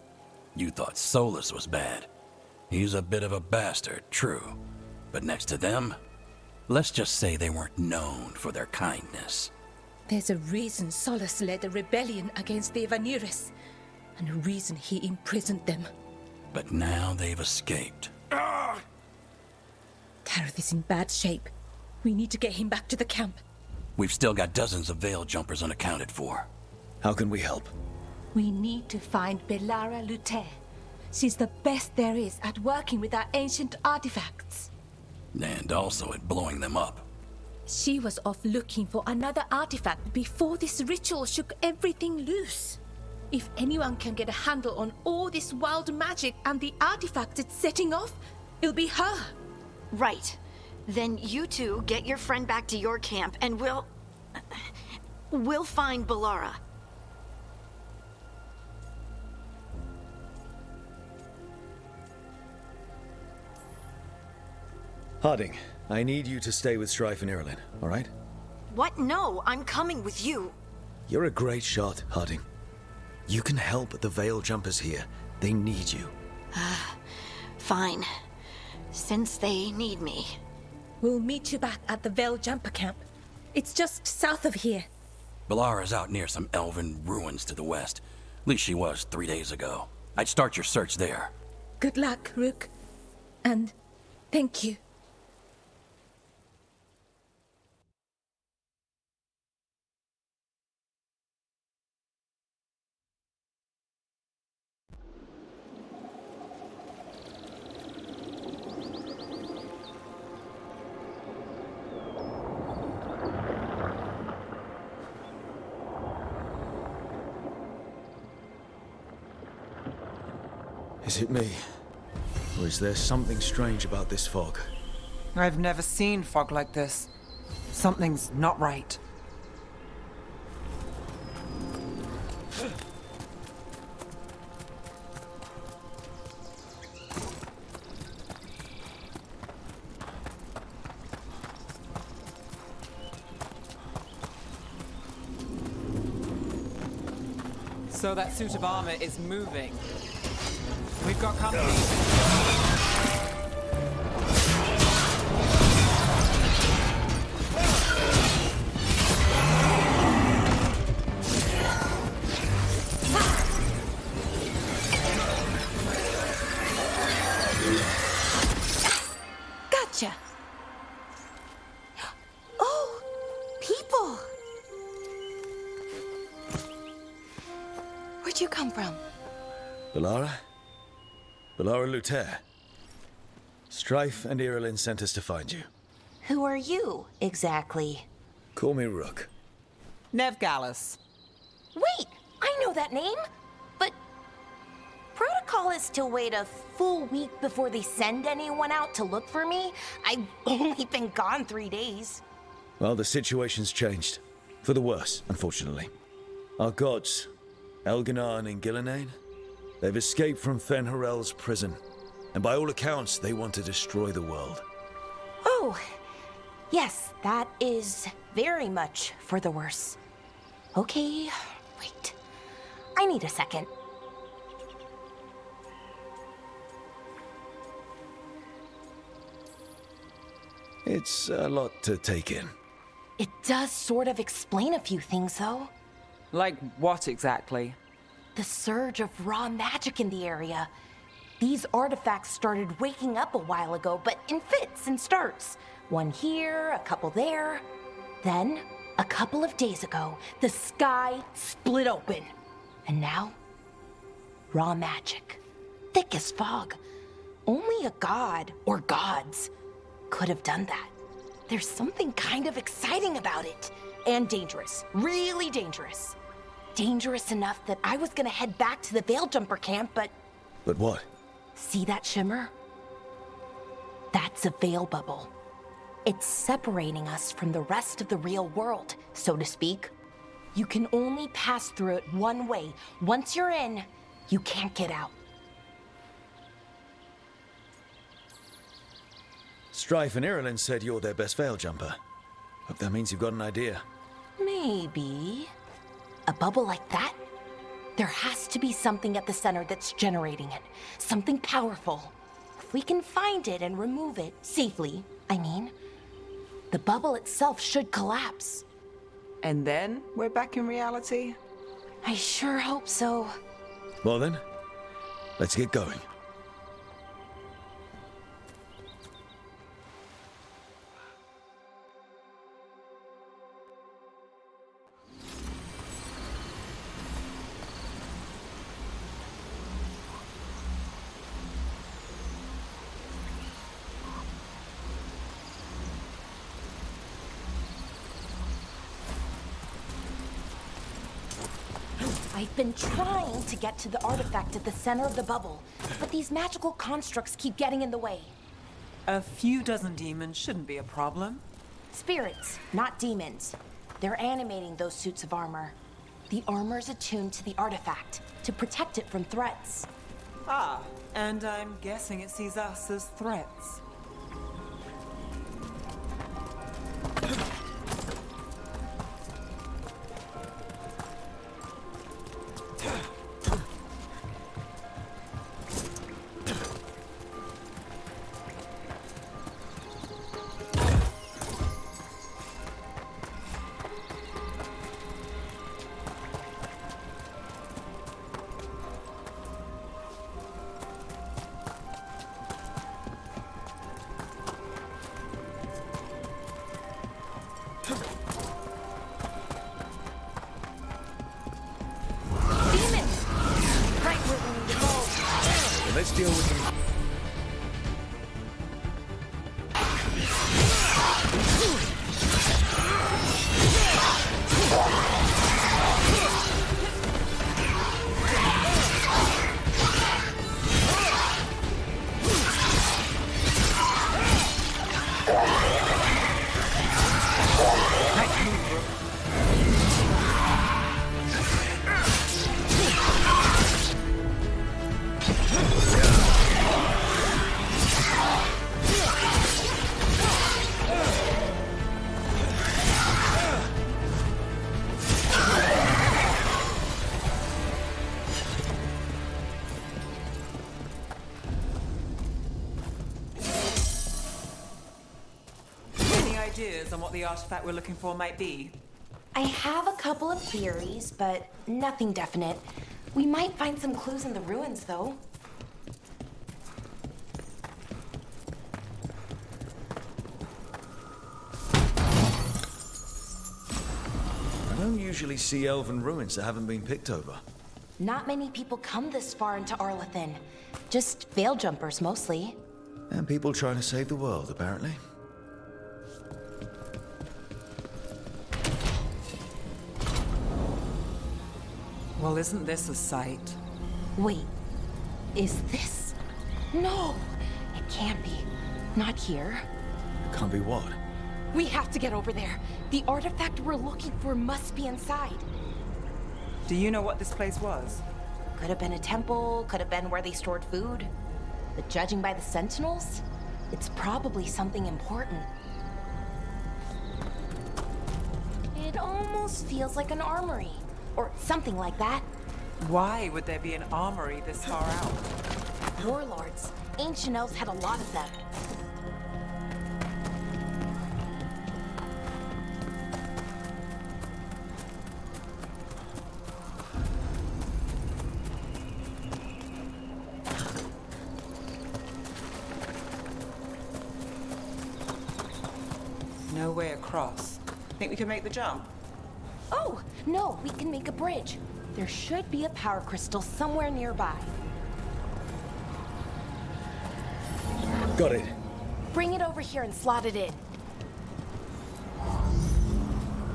You thought Solus was bad. He's a bit of a bastard, true. But next to them, let's just say they weren't known for their kindness. There's a reason Solus led a rebellion against the Evanurus, and a reason he imprisoned them. But now they've escaped. Tarith is in bad shape. We need to get him back to the camp. We've still got dozens of veil jumpers unaccounted for. How can we help? We need to find Belara Luther. She's the best there is at working with our ancient artifacts. And also at blowing them up. She was off looking for another artifact before this ritual shook everything loose. If anyone can get a handle on all this wild magic and the artifact it's setting off, it'll be her. Right. Then you two get your friend back to your camp and we'll find Belara. Harding, I need you to stay with Strife and Irlin, all right? What? No, I'm coming with you. You're a great shot, Harding. You can help the Veil Jumpers here. They need you. Fine. Since they need me. We'll meet you back at the Veil Jumper camp. It's just south of here. Belara's out near some elven ruins to the west. At least she was 3 days ago. I'd start your search there. Good luck, Rook. And thank you. Is it me? Or is there something strange about this fog? I've never seen fog like this. Something's not right. So that suit of armor is moving. We've got company. Gotcha. Oh, people. Where'd you come from? Balara? Balara Luther. Strife and Irilin sent us to find you. Who are you, exactly? Call me Rook. Nevgalis. Wait, I know that name! But protocol is to wait a full week before they send anyone out to look for me. I've only been gone 3 days. Well, the situation's changed. For the worse, unfortunately. Our gods, Elganar and Gillinane, they've escaped from Fen'Harel's prison. And by all accounts, they want to destroy the world. Oh, yes, that is very much for the worse. Okay, wait. I need a second. It's a lot to take in. It does sort of explain a few things, though. Like what exactly? The surge of raw magic in the area. These artifacts started waking up a while ago, but in fits and starts. One here, a couple there. Then, a couple of days ago, the sky split open. And now, raw magic. Thick as fog. Only a god, or gods, could have done that. There's something kind of exciting about it. And dangerous. Really dangerous. Dangerous enough that I was gonna head back to the Veil Jumper camp, but... But what? See that shimmer? That's a veil bubble. It's separating us from the rest of the real world, so to speak. You can only pass through it one way. Once you're in, you can't get out. Strife and Irilin said you're their best veil jumper. Hope that means you've got an idea. Maybe. A bubble like that? There has to be something at the center that's generating it. Something powerful. If we can find it and remove it, safely, I mean, the bubble itself should collapse. And then we're back in reality? I sure hope so. Well then, let's get going. I've been trying to get to the artifact at the center of the bubble, but these magical constructs keep getting in the way. A few dozen demons shouldn't be a problem. Spirits, not demons. They're animating those suits of armor. The armor's attuned to the artifact, to protect it from threats. Ah, and I'm guessing it sees us as threats. Let's deal with them. ideas on what the artifact we're looking for might be? I have a couple of theories, but nothing definite. We might find some clues in the ruins, though. I don't usually see elven ruins that haven't been picked over. Not many people come this far into Arlathan. Just veil jumpers, mostly. And people trying to save the world, apparently. Well, isn't this a sight? Wait, is this? No, it can't be. Not here. Can't be what? We have to get over there. The artifact we're looking for must be inside. Do you know what this place was? Could have been a temple, could have been where they stored food. But judging by the sentinels, it's probably something important. It almost feels like an armory, or something like that. Why would there be an armory this far out? Warlords. Ancient elves had a lot of them. No way across. Think we can make the jump? Oh, no, we can make a bridge. There should be a power crystal somewhere nearby. Got it. Bring it over here and slot it in.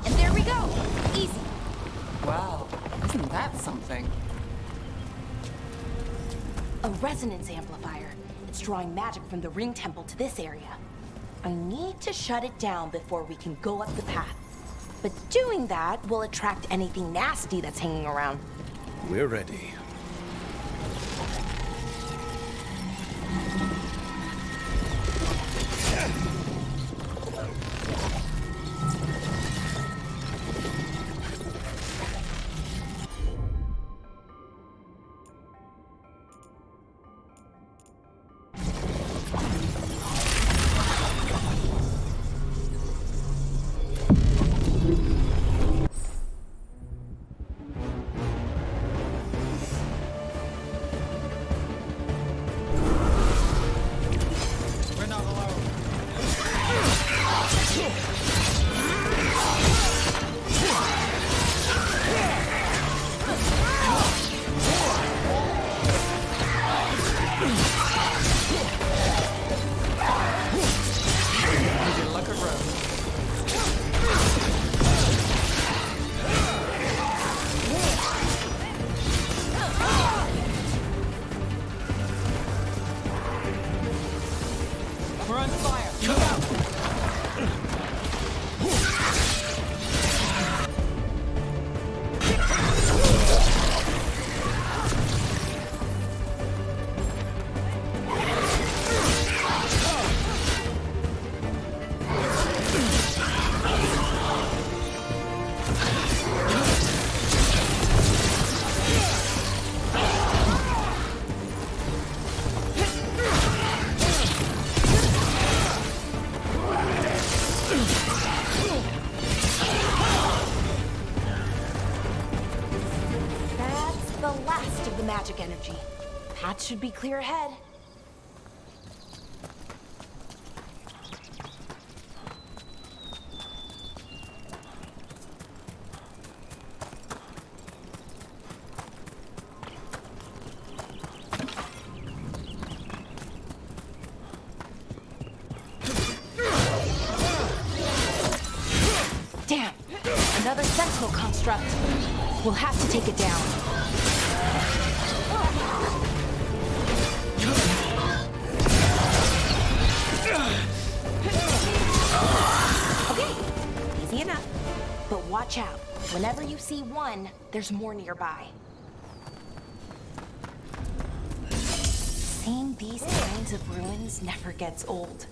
And there we go! Easy. Wow, isn't that something? A resonance amplifier. It's drawing magic from the ring temple to this area. I need to shut it down before we can go up the path. But doing that will attract anything nasty that's hanging around. We're ready. Magic energy. Path should be clear ahead. Damn! Another sentinel construct. We'll have to take it down. Okay, easy enough. But watch out. Whenever you see one, there's more nearby. Seeing these kinds of ruins never gets old.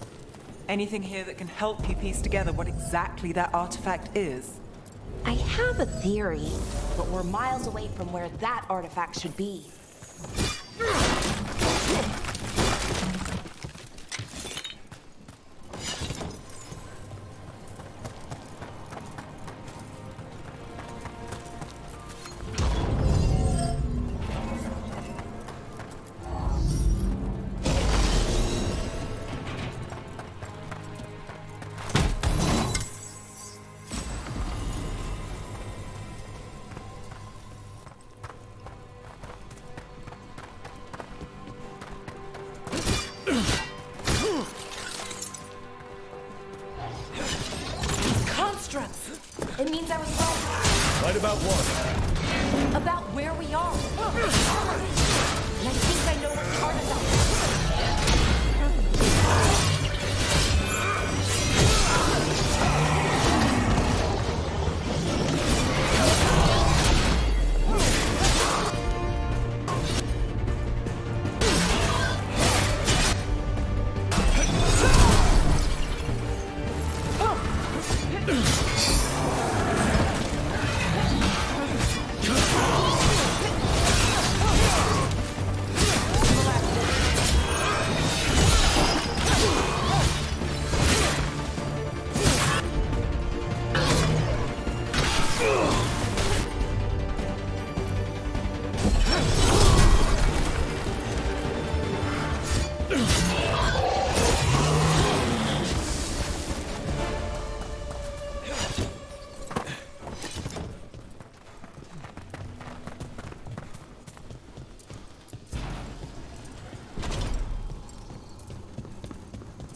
Anything here that can help you piece together what exactly that artifact is? I have a theory, but we're miles away from where that artifact should be.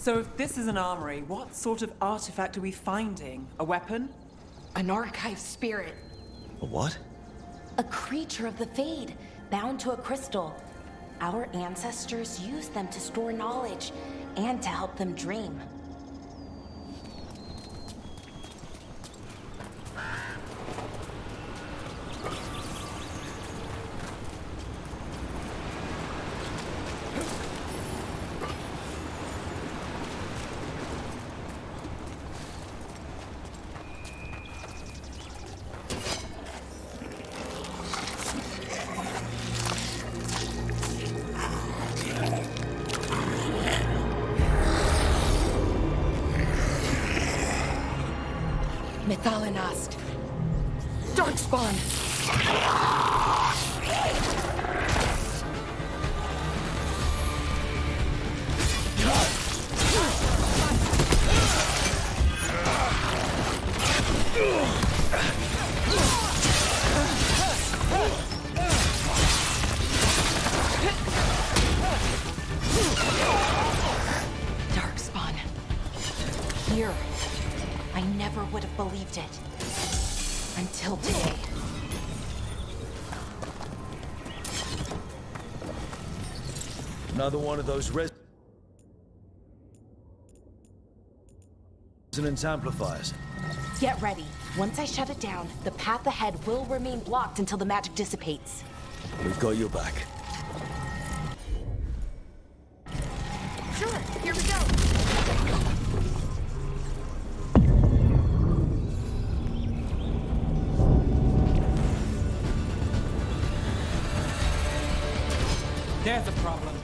So if this is an armory, what sort of artifact are we finding? A weapon? An archive spirit. A what? A creature of the Fade, bound to a crystal. Our ancestors used them to store knowledge and to help them dream. Methalinast. Darkspawn! Darkspawn. Here. I never would have believed it. Until today. Another one of those resonance amplifiers. Get ready. Once I shut it down, the path ahead will remain blocked until the magic dissipates. We've got your back. Sure, here we go. There's a problem.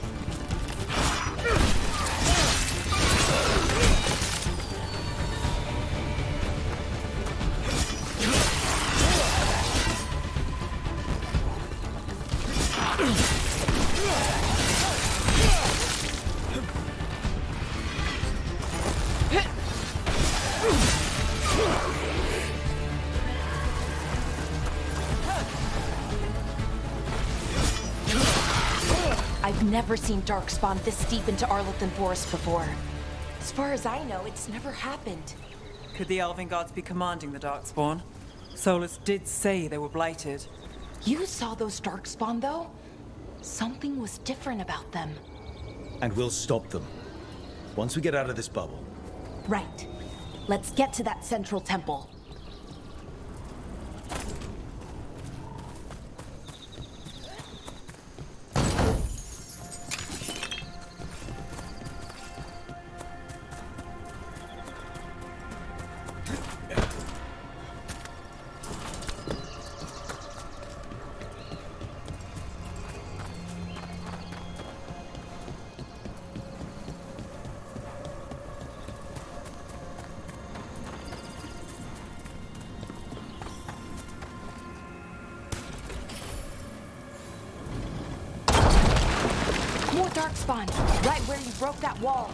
I've never seen Darkspawn this deep into Arlathan Forest before. As far as I know, it's never happened. Could the Elven Gods be commanding the Darkspawn? Solus did say they were blighted. You saw those Darkspawn, though? Something was different about them. And we'll stop them. Once we get out of this bubble. Right. Let's get to that central temple. More Darkspawn, right where you broke that wall.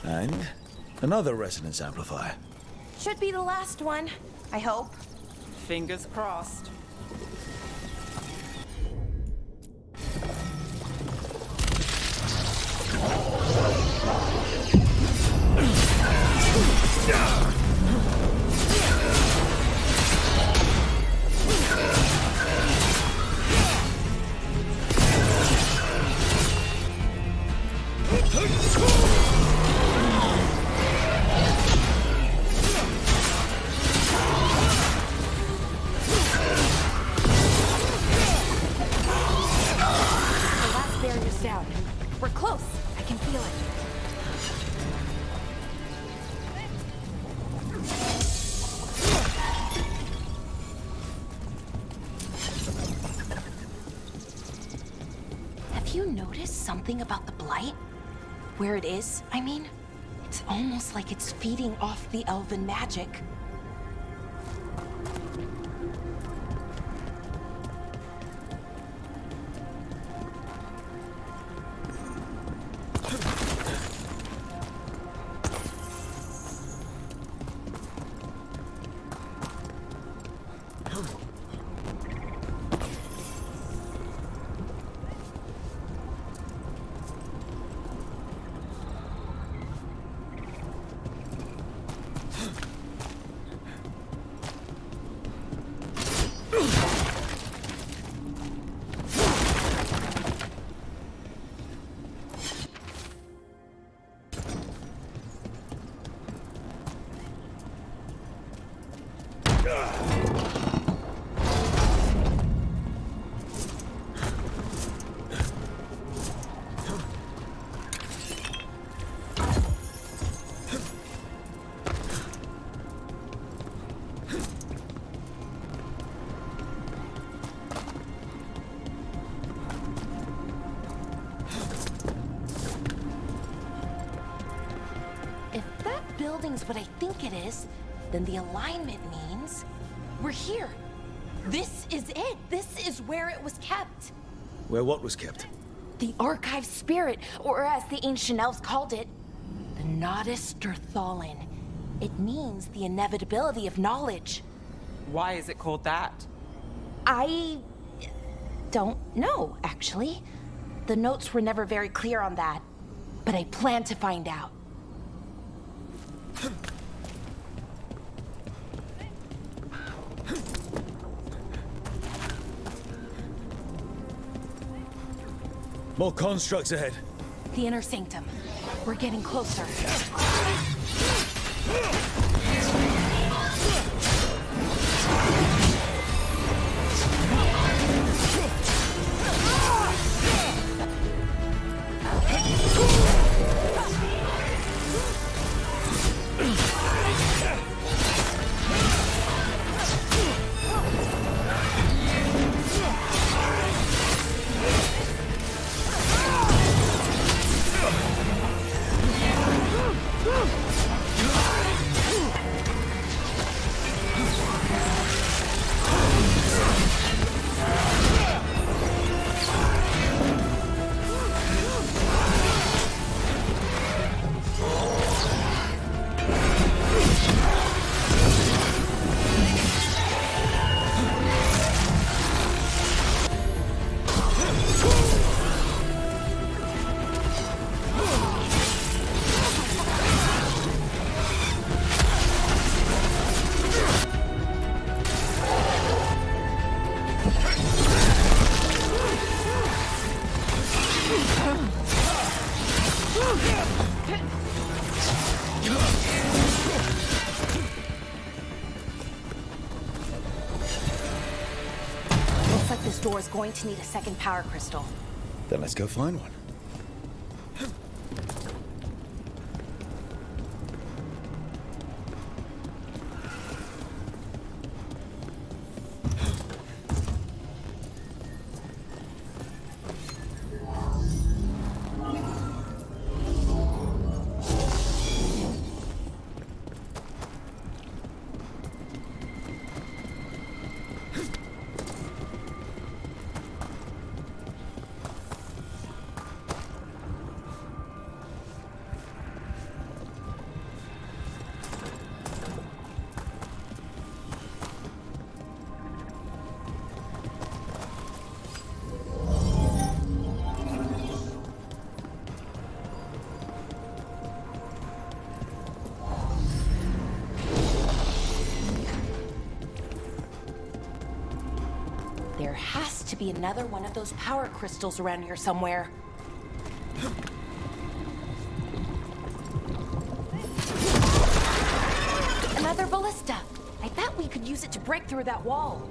And another resonance amplifier. Should be the last one, I hope. Fingers crossed. notice something about the blight? Where it is, I mean? It's almost like it's feeding off the elven magic. Building's what I think it is, then the alignment means we're here. This is it. This is where it was kept. Where what was kept? The archive spirit, or as the ancient elves called it, the Nodus Derthalin. It means the inevitability of knowledge. Why is it called that? I don't know, actually. The notes were never very clear on that, but I plan to find out. More constructs ahead. The inner sanctum. We're getting closer. This door is going to need a second power crystal. Then let's go find one. There has to be another one of those power crystals around here somewhere. Another ballista. I bet we could use it to break through that wall.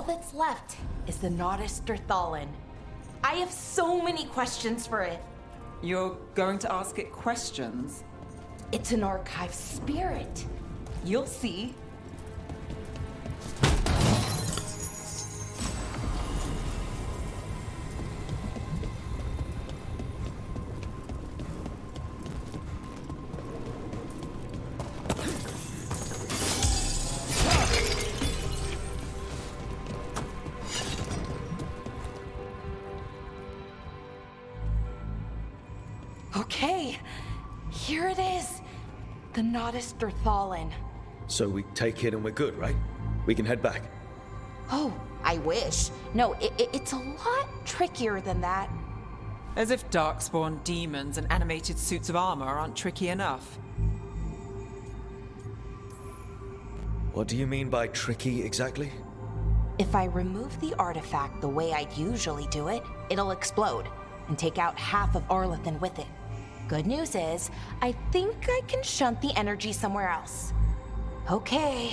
all that's left is the Nodus Derthalin. I have so many questions for it. You're going to ask it questions? It's an archive spirit. You'll see. Okay, here it is. The Nodus Derthalin. So we take it and we're good, right? We can head back. Oh, I wish. No, it's a lot trickier than that. As if darkspawn demons and animated suits of armor aren't tricky enough. What do you mean by tricky exactly? If I remove the artifact the way I'd usually do it, it'll explode and take out half of Arlathan with it. Good news is, I think I can shunt the energy somewhere else. Okay,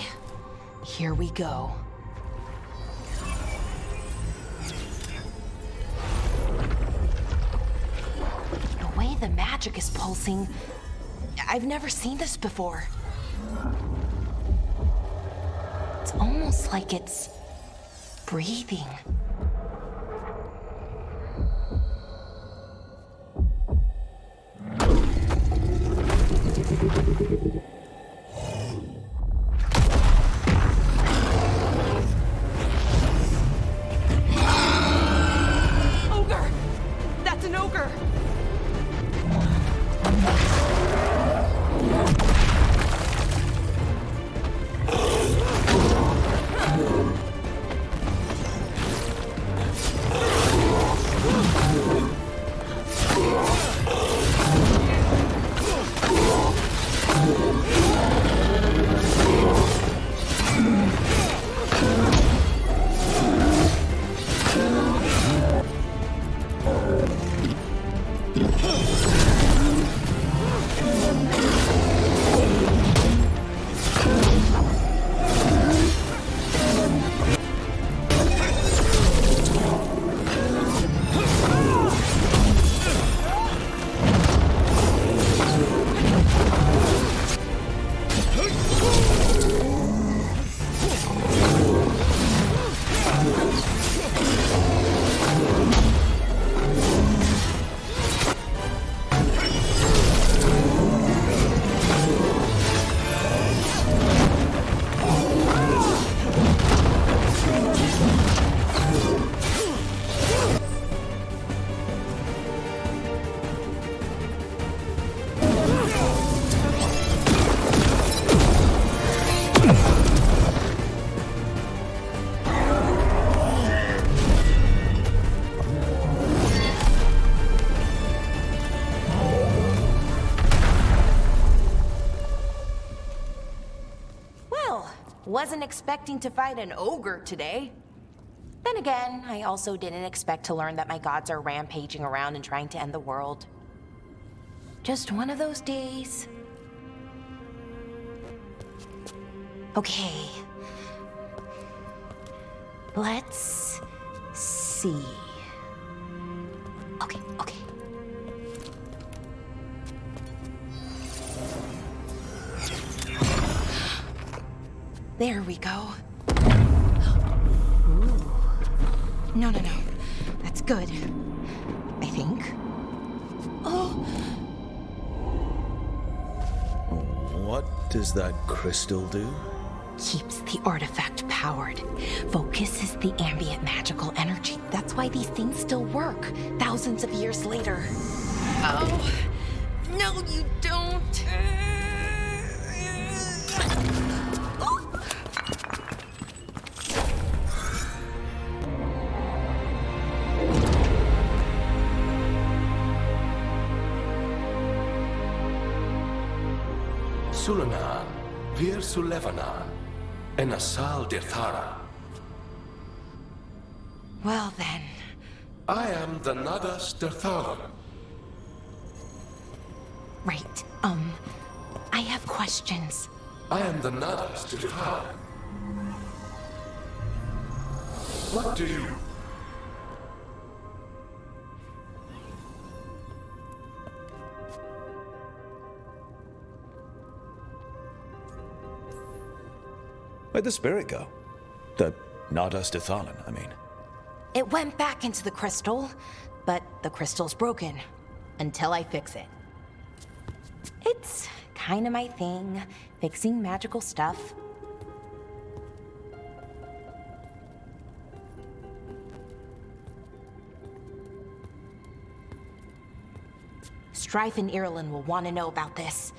here we go. The way the magic is pulsing, I've never seen this before. It's almost like it's breathing. Ogre! That's an ogre! Wasn't expecting to fight an ogre today. Then again, I also didn't expect to learn that my gods are rampaging around and trying to end the world. Just one of those days. Okay. Let's see. Okay. There we go. Ooh. No. That's good. I think. Oh! What does that crystal do? Keeps the artifact powered. Focuses the ambient magical energy. That's why these things still work, thousands of years later. Oh! No, you don't! Sulanan, Vir Sulevanan, and Asal Dirthara. Well then. I am the Nodus Derthalin. Right, I have questions. I am the Nodus Derthalin. What do you... Where'd the spirit go? The Nadas Dethalan, I mean. It went back into the crystal, but the crystal's broken. Until I fix it. It's kinda my thing, fixing magical stuff. Strife and Arlathan will want to know about this.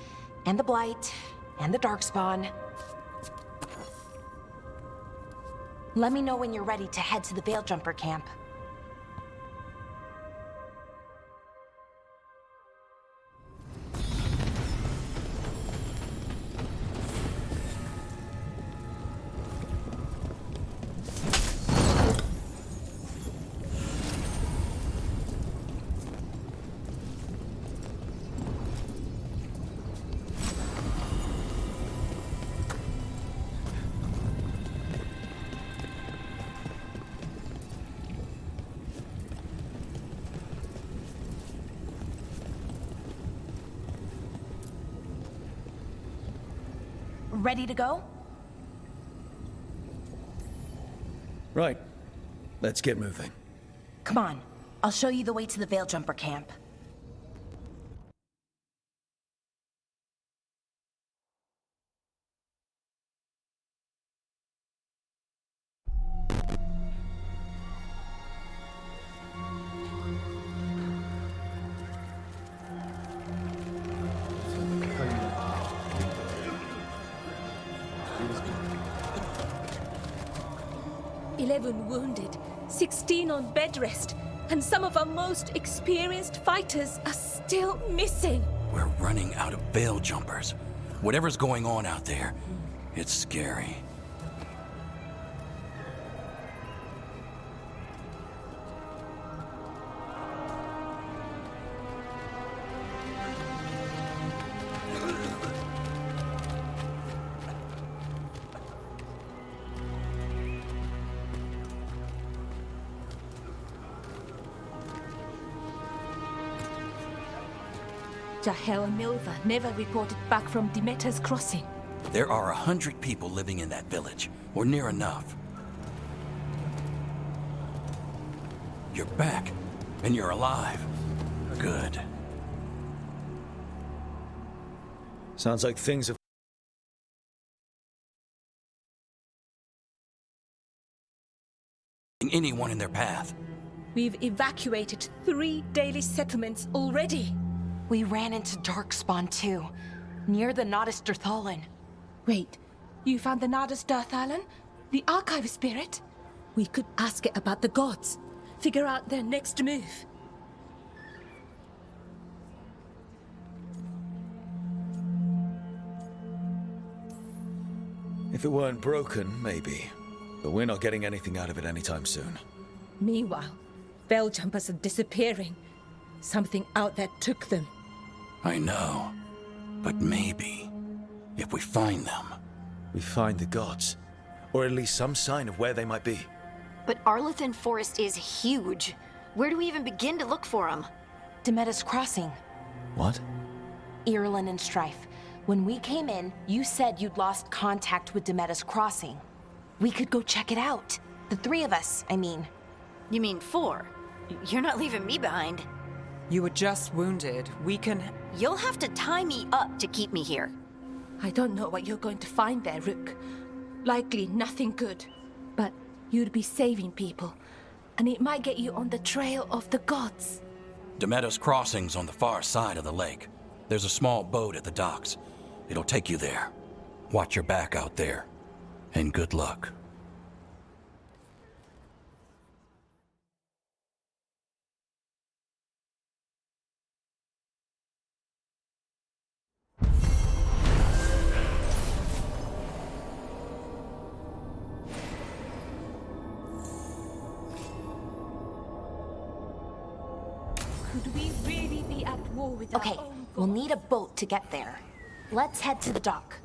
And the Blight, and the Darkspawn. Let me know when you're ready to head to the Veilguard camp. Ready to go? Right. Let's get moving. Come on. I'll show you the way to the Veilguard camp. Wounded, 16 on bed rest, and some of our most experienced fighters are still missing. We're running out of veil jumpers. Whatever's going on out there, it's scary. Jahel and Milva never reported back from Demeter's crossing. There are 100 people living in that village, or near enough. You're back, and you're alive. Good. Sounds like things have... Anyone in their path. We've evacuated 3 daily settlements already. We ran into Darkspawn too, near the Nadas Dethalan. Wait, you found the Nadas Dethalan? The archive spirit? We could ask it about the gods. Figure out their next move. If it weren't broken, maybe. But we're not getting anything out of it anytime soon. Meanwhile, veil jumpers are disappearing. Something out there took them. I know. But maybe, if we find them... We find the gods. Or at least some sign of where they might be. But Arlathan Forest is huge. Where do we even begin to look for them? Demeter's crossing. What? Arlathan and Strife. When we came in, you said you'd lost contact with Demeter's crossing. We could go check it out. The 3 of us, I mean. You mean 4? You're not leaving me behind. You were just wounded. We can... You'll have to tie me up to keep me here. I don't know what you're going to find there, Rook. Likely nothing good. But you'd be saving people. And it might get you on the trail of the gods. Demeter's crossing's on the far side of the lake. There's a small boat at the docks. It'll take you there. Watch your back out there. And good luck. Could we really be at war with our Okay, own we'll gods? need a boat to get there. Let's head to the dock.